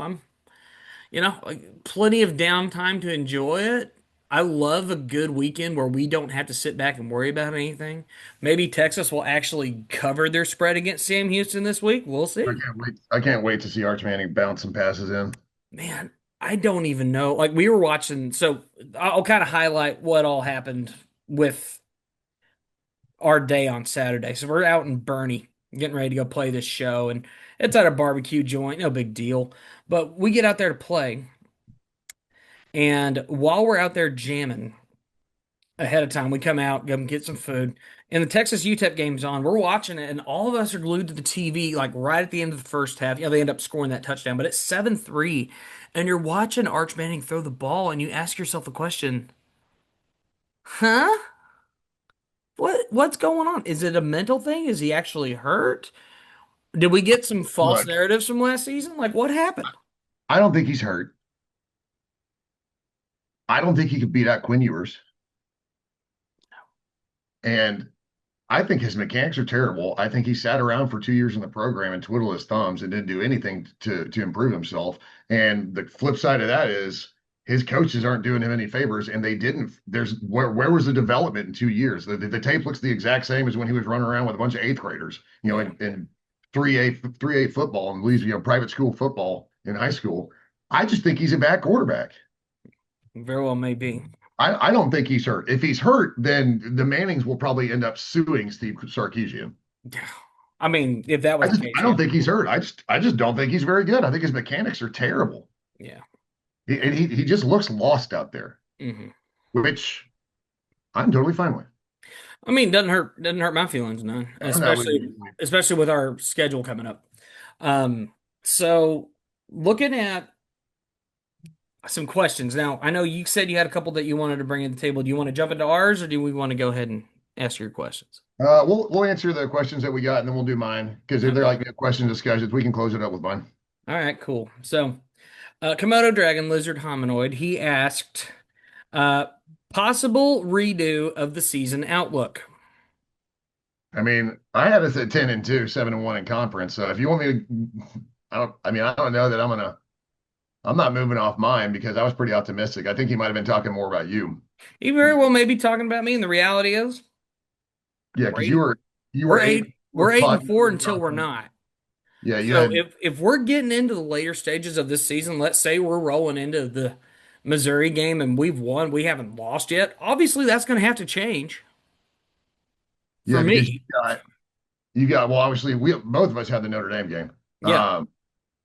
Like plenty of downtime to enjoy it. I love a good weekend where we don't have to sit back and worry about anything. Maybe Texas will actually cover their spread against Sam Houston this week. We'll I see. can't wait. I can't wait to see Arch Manning bounce some passes in. Man, I don't even know. Like we were watching, so I'll kind of highlight what all happened with our day on Saturday. So we're out in Bernie getting ready to go play this show, and it's at a barbecue joint, no big deal. But we get out there to play, and while we're out there jamming ahead of time, we come out, go and get some food, and the Texas UTEP game's on. We're watching it, and all of us are glued to the TV, like right at the end of the first half. They end up scoring that touchdown, but it's 7-3, and you're watching Arch Manning throw the ball, and you ask yourself the question, huh? What's going on? Is it a mental thing? Is he actually hurt? Did we get some false Look, narratives from last season? Like what happened? I don't think he's hurt. I don't think he could beat out Quinn Ewers. And I think his mechanics are terrible. I think he sat around for 2 years in the program and twiddled his thumbs and didn't do anything to improve himself. And the flip side of that is his coaches aren't doing him any favors, and they didn't. There's where was the development in 2 years? The tape looks the exact same as when he was running around with a bunch of eighth graders, Yeah, in 3A football and leaves private school football in high school. I just think he's a bad quarterback. very well may be. I don't think he's hurt. If he's hurt, then the Mannings will probably end up suing Steve Sarkisian. I mean, if that was the case, I yeah. don't think he's hurt. I just don't think he's very good. I think his mechanics are terrible. Yeah. And he just looks lost out there, Hmm. which I'm totally fine with. I mean, doesn't hurt my feelings none, No, especially with our schedule coming up. So looking at some questions now, I know you said you had a couple that you wanted to bring to the table. Do you want to jump into ours, or do we want to go ahead and ask your questions? we'll answer the questions that we got, and then we'll do mine because if they're Okay. like question discussions, we can close it up with mine. All right, cool. So, Komodo Dragon Lizard Hominoid, he asked, uh, possible redo of the season outlook. I mean, I had us at 10-2, 7-1 in conference. So if you want me to, I don't know that I'm not moving off mine because I was pretty optimistic. I think he might have been talking more about you. He very well may be talking about me, and the reality is, Yeah, we're because eight, you were we're eight, eight, we're eight and five. four until we're not. Yeah, you So had if we're getting into the later stages of this season, let's say we're rolling into the Missouri game and we've won, we haven't lost yet. Obviously, that's going to have to change for yeah because me. you got well obviously we both of us had the Notre Dame game Yeah,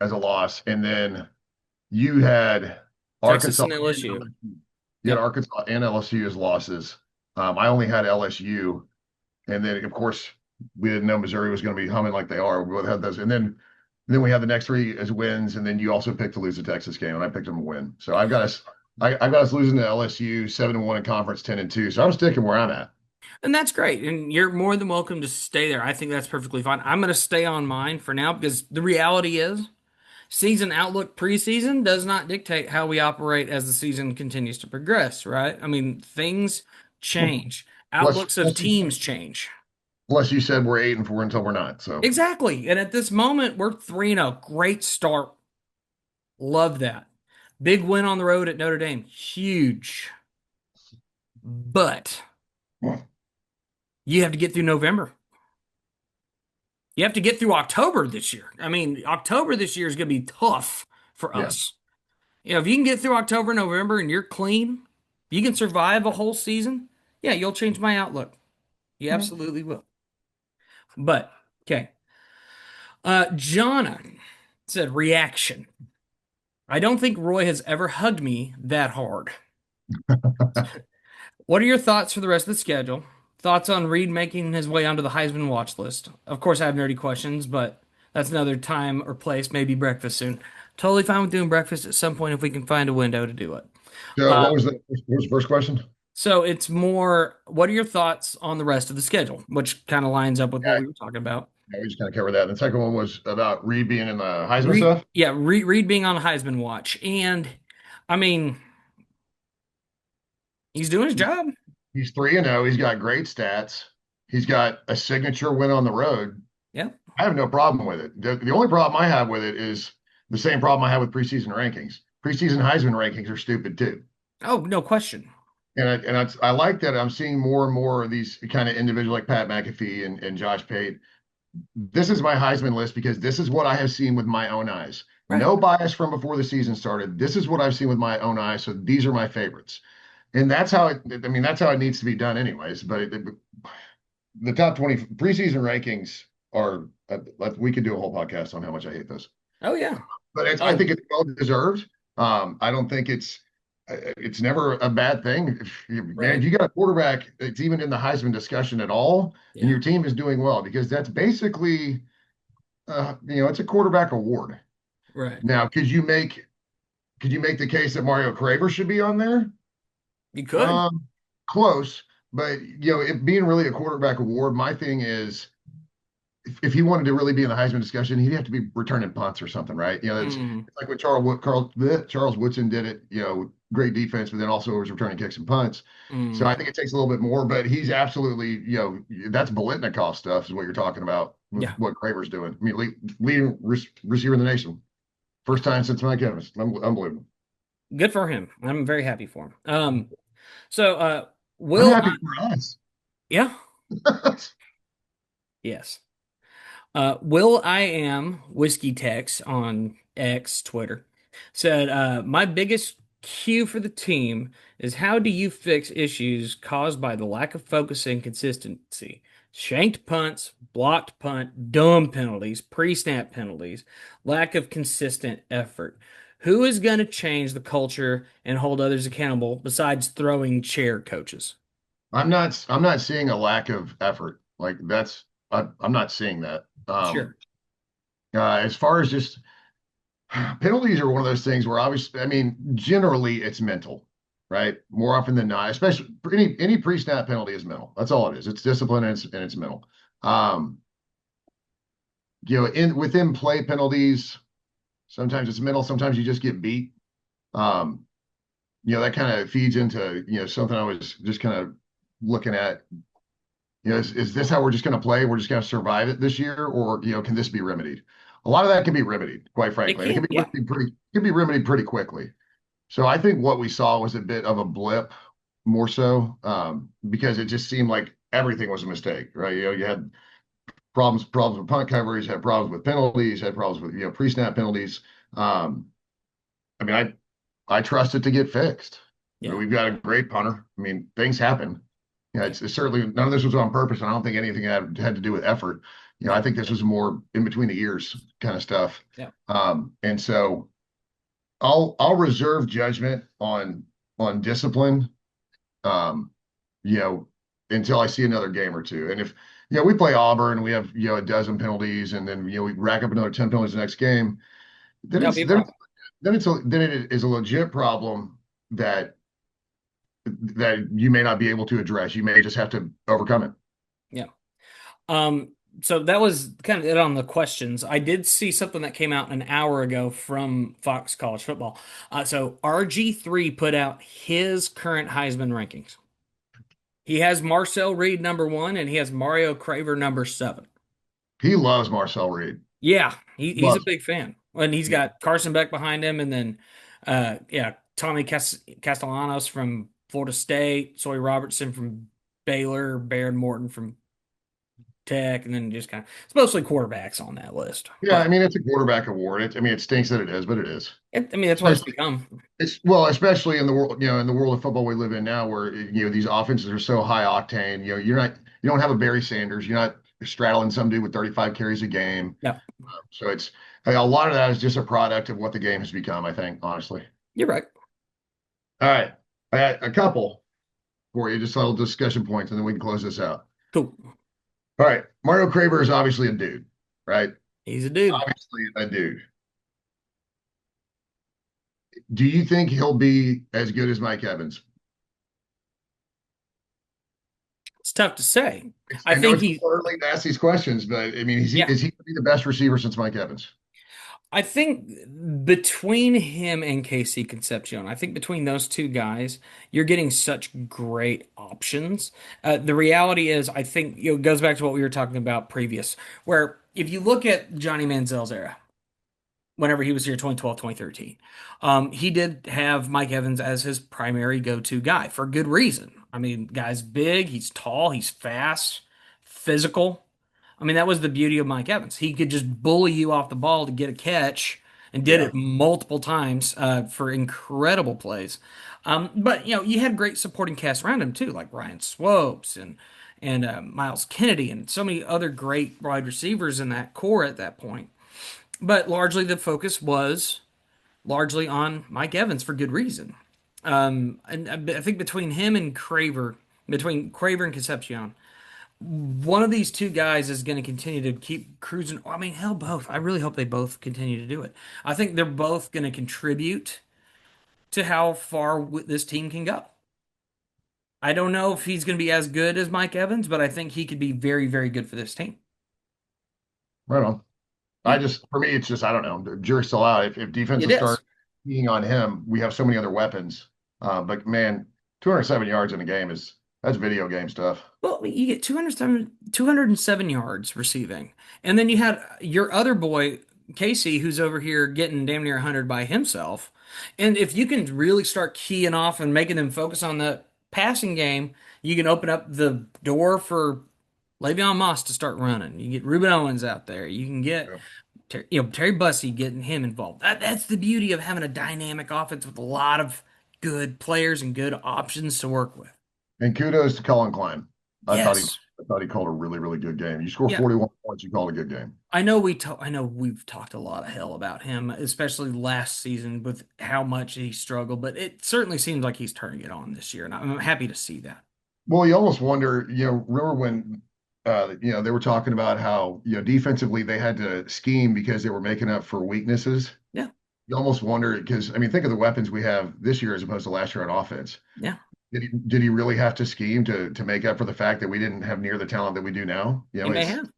as a loss, and then you had Texas Arkansas and and LSU. LSU. You had Yep. Arkansas and LSU as losses. I only had LSU, and then of course we didn't know Missouri was going to be humming like they are. We both had those, and then we had the next three as wins, and then you also picked to lose the Texas game, and I picked them to win. So I've got us losing to LSU 7-1 in conference, 10-2. So I'm sticking where I'm at. And that's great. And you're more than welcome to stay there. I think that's perfectly fine. I'm going to stay on mine for now because the reality is season outlook preseason does not dictate how we operate as the season continues to progress, right? I mean, things change. Plus, Outlooks of teams change. plus you said we're 8-4 until we're not. So Exactly. And at this moment, we're 3-0. Great start. Love that. Big win on the road at Notre Dame. Huge. But you have to get through November. You have to get through October this year. I mean, October this year is going to be tough for yeah. us. If you can get through October, November, and you're clean, you can survive a whole season. Yeah, you'll change my outlook. You absolutely will. But okay, Jonna said reaction. I don't think Roy has ever hugged me that hard. What are your thoughts for the rest of the schedule? Thoughts on Reed making his way onto the Heisman watch list? Of course, I have nerdy questions, but that's another time or place. Maybe breakfast soon. Totally fine with doing breakfast at some point if we can find a window to do it. So Uh, what was the first question? so it's more, what are your thoughts on the rest of the schedule, which kind of lines up with what Yeah, we were talking about. yeah, we just kind of covered that. The second one was about Reed being in the Heisman stuff. Reed being on the Heisman watch, and I mean, he's doing his job. He's 3-0. He's got great stats. He's got a signature win on the road. Yeah. I have no problem with it. The only problem I have with it is the same problem I have with preseason rankings. Preseason Heisman rankings are stupid too. Oh, no question. I like that I'm seeing more and more of these kind of individuals like Pat McAfee and Josh Pate. This is my Heisman list because this is what I have seen with my own eyes. Right. No bias from before the season started. This is what I've seen with my own eyes. So these are my favorites. And that's how that's how it needs to be done anyways. But the top 20 preseason rankings are, we could do a whole podcast on how much I hate those. Oh, yeah. But I think it's well deserved. I don't think it's never a bad thing. Man, if you got a quarterback that's even in the Heisman discussion at all, and your team is doing well, because that's basically, it's a quarterback award. Right. Now, could you make the case that Mario Craver should be on there? You could. Close, but it being really a quarterback award, my thing is, if he wanted to really be in the Heisman discussion, he'd have to be returning punts or something, right? It's like when Charles Woodson did it. Great defense, but then also was returning kicks and punts. So I think it takes a little bit more, but he's absolutely, that's Biletnikoff stuff is what you're talking about with what Craver's doing. I mean, leading receiver in the nation, first time since Mike Evans. Unbelievable. Good for him. I'm very happy for him. I'm Will happy for us. Yeah. Yes. Will I Am Whiskey Tex on X Twitter said, my biggest cue for the team is how do you fix issues caused by the lack of focus and consistency? Shanked punts, blocked punt, dumb penalties, pre-snap penalties, lack of consistent effort. Who is going to change the culture and hold others accountable besides throwing chair coaches? I'm not seeing a lack of effort. Like I'm not seeing that. Sure. As far as just penalties are one of those things where obviously, I mean, generally it's mental, right? More often than not, especially any pre-snap penalty is mental. That's all it is. It's discipline and it's mental. Within play penalties, sometimes it's mental, sometimes you just get beat. That kind of feeds into, something I was just kind of looking at. Is this how we're just going to play? We're just going to survive it this year, or can this be remedied? A lot of that can be remedied, quite frankly. It can be remedied pretty quickly. So I think what we saw was a bit of a blip, more so, because it just seemed like everything was a mistake, right? You had problems with punt coverage, had problems with penalties, had problems with pre-snap penalties. I mean, I trust it to get fixed. Yeah. We've got a great punter. I mean, things happen. It's certainly none of this was on purpose, and I don't think anything had to do with effort. I think this was more in between the ears kind of stuff. Yeah. And so I'll reserve judgment on discipline, until I see another game or two. And if we play Auburn, we have a dozen penalties, and then we rack up another 10 penalties the next game, then it is a legit problem that you may not be able to address. You may just have to overcome it. Yeah. So that was kind of it on the questions. I did see something that came out an hour ago from Fox College Football. So RG3 put out his current Heisman rankings. He has Marcel Reed number 1, and he has Mario Craver number 7. He loves Marcel Reed. Yeah, he's a big fan. And he's got Carson Beck behind him, and then Tommy Castellanos from Florida State, Soy Robertson from Baylor, Baron Morton from Tech, and then just kind of it's mostly quarterbacks on that list. Yeah, I mean it's a quarterback award. It stinks that it is, but it is. That's what it's become. Especially in the world, in the world of football we live in now, where these offenses are so high octane. You don't have a Barry Sanders. You're not straddling some dude with 35 carries a game. Yeah. So it's a lot of that is just a product of what the game has become. I think, honestly. You're right. All right, I got a couple for you, just little discussion points, and then we can close this out. Cool. All right, Mario Craver is obviously a dude, right? He's a dude. Obviously a dude. Do you think he'll be as good as Mike Evans? It's tough to say. I think he's early to ask these questions, but I mean, is he going to be the best receiver since Mike Evans? I think between him and Casey Concepcion, I think between those two guys, you're getting such great options. The reality is, I think it goes back to what we were talking about previous, where if you look at Johnny Manziel's era, whenever he was here 2012, 2013, he did have Mike Evans as his primary go-to guy for good reason. I mean, guy's big, he's tall, he's fast, physical. I mean, that was the beauty of Mike Evans. He could just bully you off the ball to get a catch and did Yeah. it multiple times for incredible plays. But you had great supporting cast around him too, like Ryan Swopes and Miles Kennedy and so many other great wide receivers in that core at that point. But largely the focus was largely on Mike Evans for good reason. And I think between Craver and Concepcion, one of these two guys is going to continue to keep cruising. I mean, hell, both. I really hope they both continue to do it. I think they're both going to contribute to how far this team can go. I don't know if he's going to be as good as Mike Evans, but I think he could be very, very good for this team. Right on. Yeah, For me, it's just, I don't know. The jury's still out. If it defenses is. start being on him, we have so many other weapons. But man, 207 yards in a game that's video game stuff. Well, you get 207 yards receiving. And then you had your other boy, Casey, who's over here getting damn near 100 by himself. And if you can really start keying off and making them focus on the passing game, you can open up the door for Le'Veon Moss to start running. You get Ruben Owens out there. You can get Yeah. Terry Bussey, getting him involved. That's the beauty of having a dynamic offense with a lot of good players and good options to work with. And kudos to Colin Klein. I thought he Yes. I thought he called a really, really good game. You score Yeah. 41 points, you called a good game. I know we've talked a lot of hell about him, especially last season with how much he struggled, but it certainly seems like he's turning it on this year, and I'm happy to see that. Well, you almost wonder, remember when they were talking about how, defensively they had to scheme because they were making up for weaknesses. Yeah. You almost wonder because I mean, think of the weapons we have this year as opposed to last year on offense. Yeah. Did he really have to scheme to make up for the fact that we didn't have near the talent that we do now? He may have.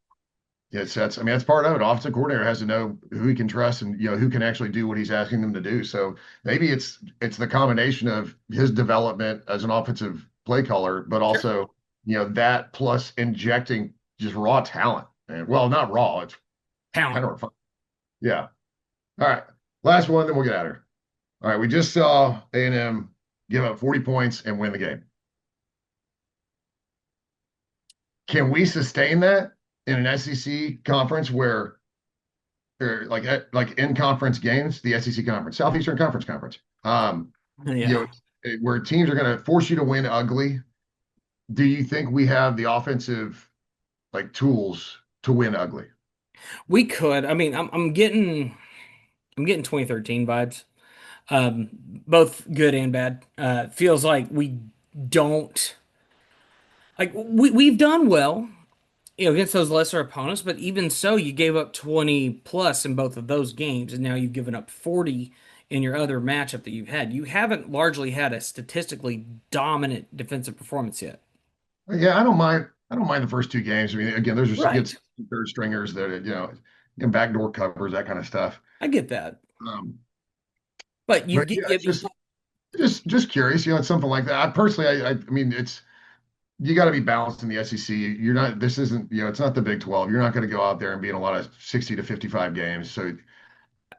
That's I mean that's part of it. Offensive coordinator has to know who he can trust and who can actually do what he's asking them to do. So maybe it's the combination of his development as an offensive play caller, but Sure. also that plus injecting just raw talent. And well, not raw. It's kind Talent. of fun. Yeah. All right. Last one, then we'll get out of here. All right. We just saw A&M give up 40 points and win the game. Can we sustain that in an SEC conference where, or like in conference games, the SEC conference, Southeastern Conference, Yeah. where teams are going to force you to win ugly? Do you think we have the offensive tools to win ugly? We could. I mean, I'm getting 2013 vibes. Both good and bad. Feels like we don't we've done well, against those lesser opponents, but even so, you gave up 20 plus in both of those games, and now you've given up 40 in your other matchup that you've had. You haven't largely had a statistically dominant defensive performance yet. Yeah, I don't mind. I don't mind the first two games. I mean, again, those are Right. third stringers that backdoor covers, that kind of stuff. I get that. Um, But you but get yeah, you, it's just curious. It's something like that. I personally, I mean, it's you got to be balanced in the SEC. You're not. This isn't. It's not the Big 12. You're not going to go out there and be in a lot of 60 to 55 games. So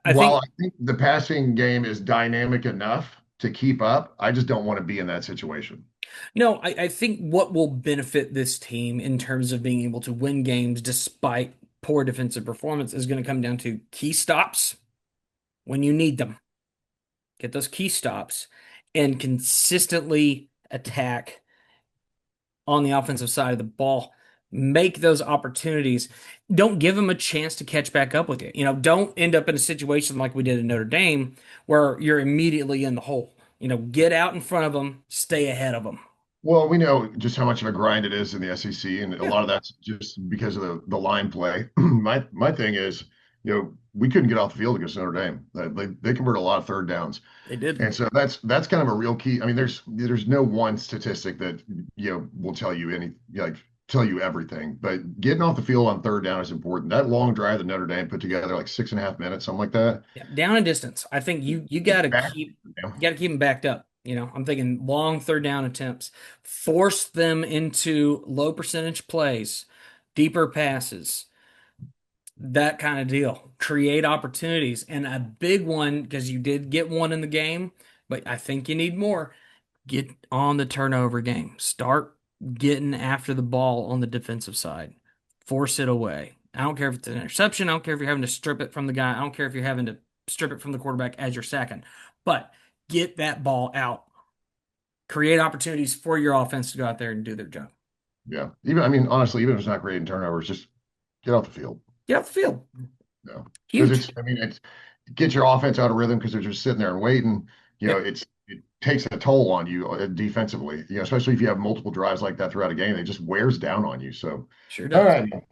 I while think I think the passing game is dynamic enough to keep up, I just don't want to be in that situation. no, I think what will benefit this team in terms of being able to win games despite poor defensive performance is going to come down to key stops when you need them. Get those key stops and consistently attack on the offensive side of the ball. Make those opportunities. Don't give them a chance to catch back up with you. Don't end up in a situation like we did in Notre Dame where you're immediately in the hole. Get out in front of them, stay ahead of them. Well, we know just how much of a grind it is in the SEC, and a Yeah, lot of that's just because of the line play. My thing is, we couldn't get off the field against Notre Dame. They convert a lot of third downs, they did. and so that's kind of a real key. I mean, there's no one statistic that will tell you any tell you everything, but getting off the field on third down is important. That long drive that Notre Dame put together, like 6.5 minutes, something like that. Yeah, down and distance. I think you got Get to back. keep You know? you got to keep them backed up. I'm thinking long third down attempts, force them into low percentage plays, deeper passes, that kind of deal. Create opportunities, and a big one because you did get one in the game, but I think you need more. Get on the turnover game. Start getting after the ball on the defensive side. Force it away. I don't care if it's an interception. I don't care if you're having to strip it from the guy. I don't care if you're having to strip it from the quarterback as you're sacking. But get that ball out. Create opportunities for your offense to go out there and do their job. Yeah. Even, I mean, honestly, even if it's not great in turnovers, just get off the field. Get off the field. No, because Huge. I mean, it's get your offense out of rhythm because they're just sitting there and waiting. Yep. It takes a toll on you defensively. Especially if you have multiple drives like that throughout a game, it just wears down on you. So, Sure all does. right,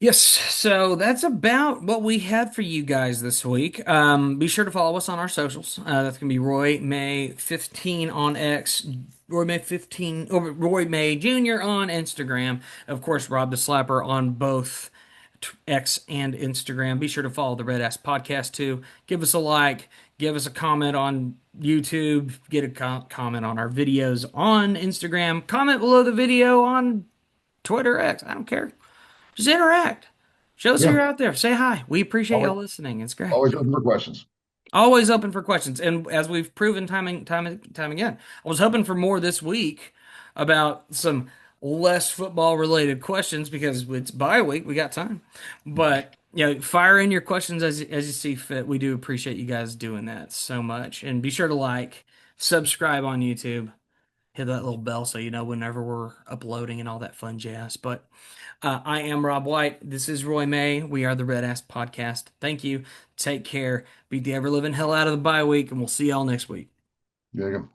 Yes, so that's about what we had for you guys this week. Be sure to follow us on our socials. That's gonna be Roy May 15 on X, Roy May 15, or Roy May Jr. on Instagram. Of course, Rob the Slapper on both X and Instagram. Be sure to follow the Red Ass Podcast too. Give us a like, give us a comment on YouTube, get a comment on our videos on Instagram, comment below the video on Twitter X. I don't care. Just interact. Show us you're yeah, out there. Say hi. We appreciate always, y'all listening. It's great. always open for questions. Always open for questions. And as we've proven time again, I was hoping for more this week about some less football related questions because it's bye week. We got time. But fire in your questions as you see fit. We do appreciate you guys doing that so much. And be sure to like, subscribe on YouTube, hit that little bell so you know whenever we're uploading and all that fun jazz. But I am Rob White. This is Roy May. We are the Red Ass Podcast. Thank you. Take care. Beat the ever living hell out of the bye week, and we'll see y'all next week. There you go.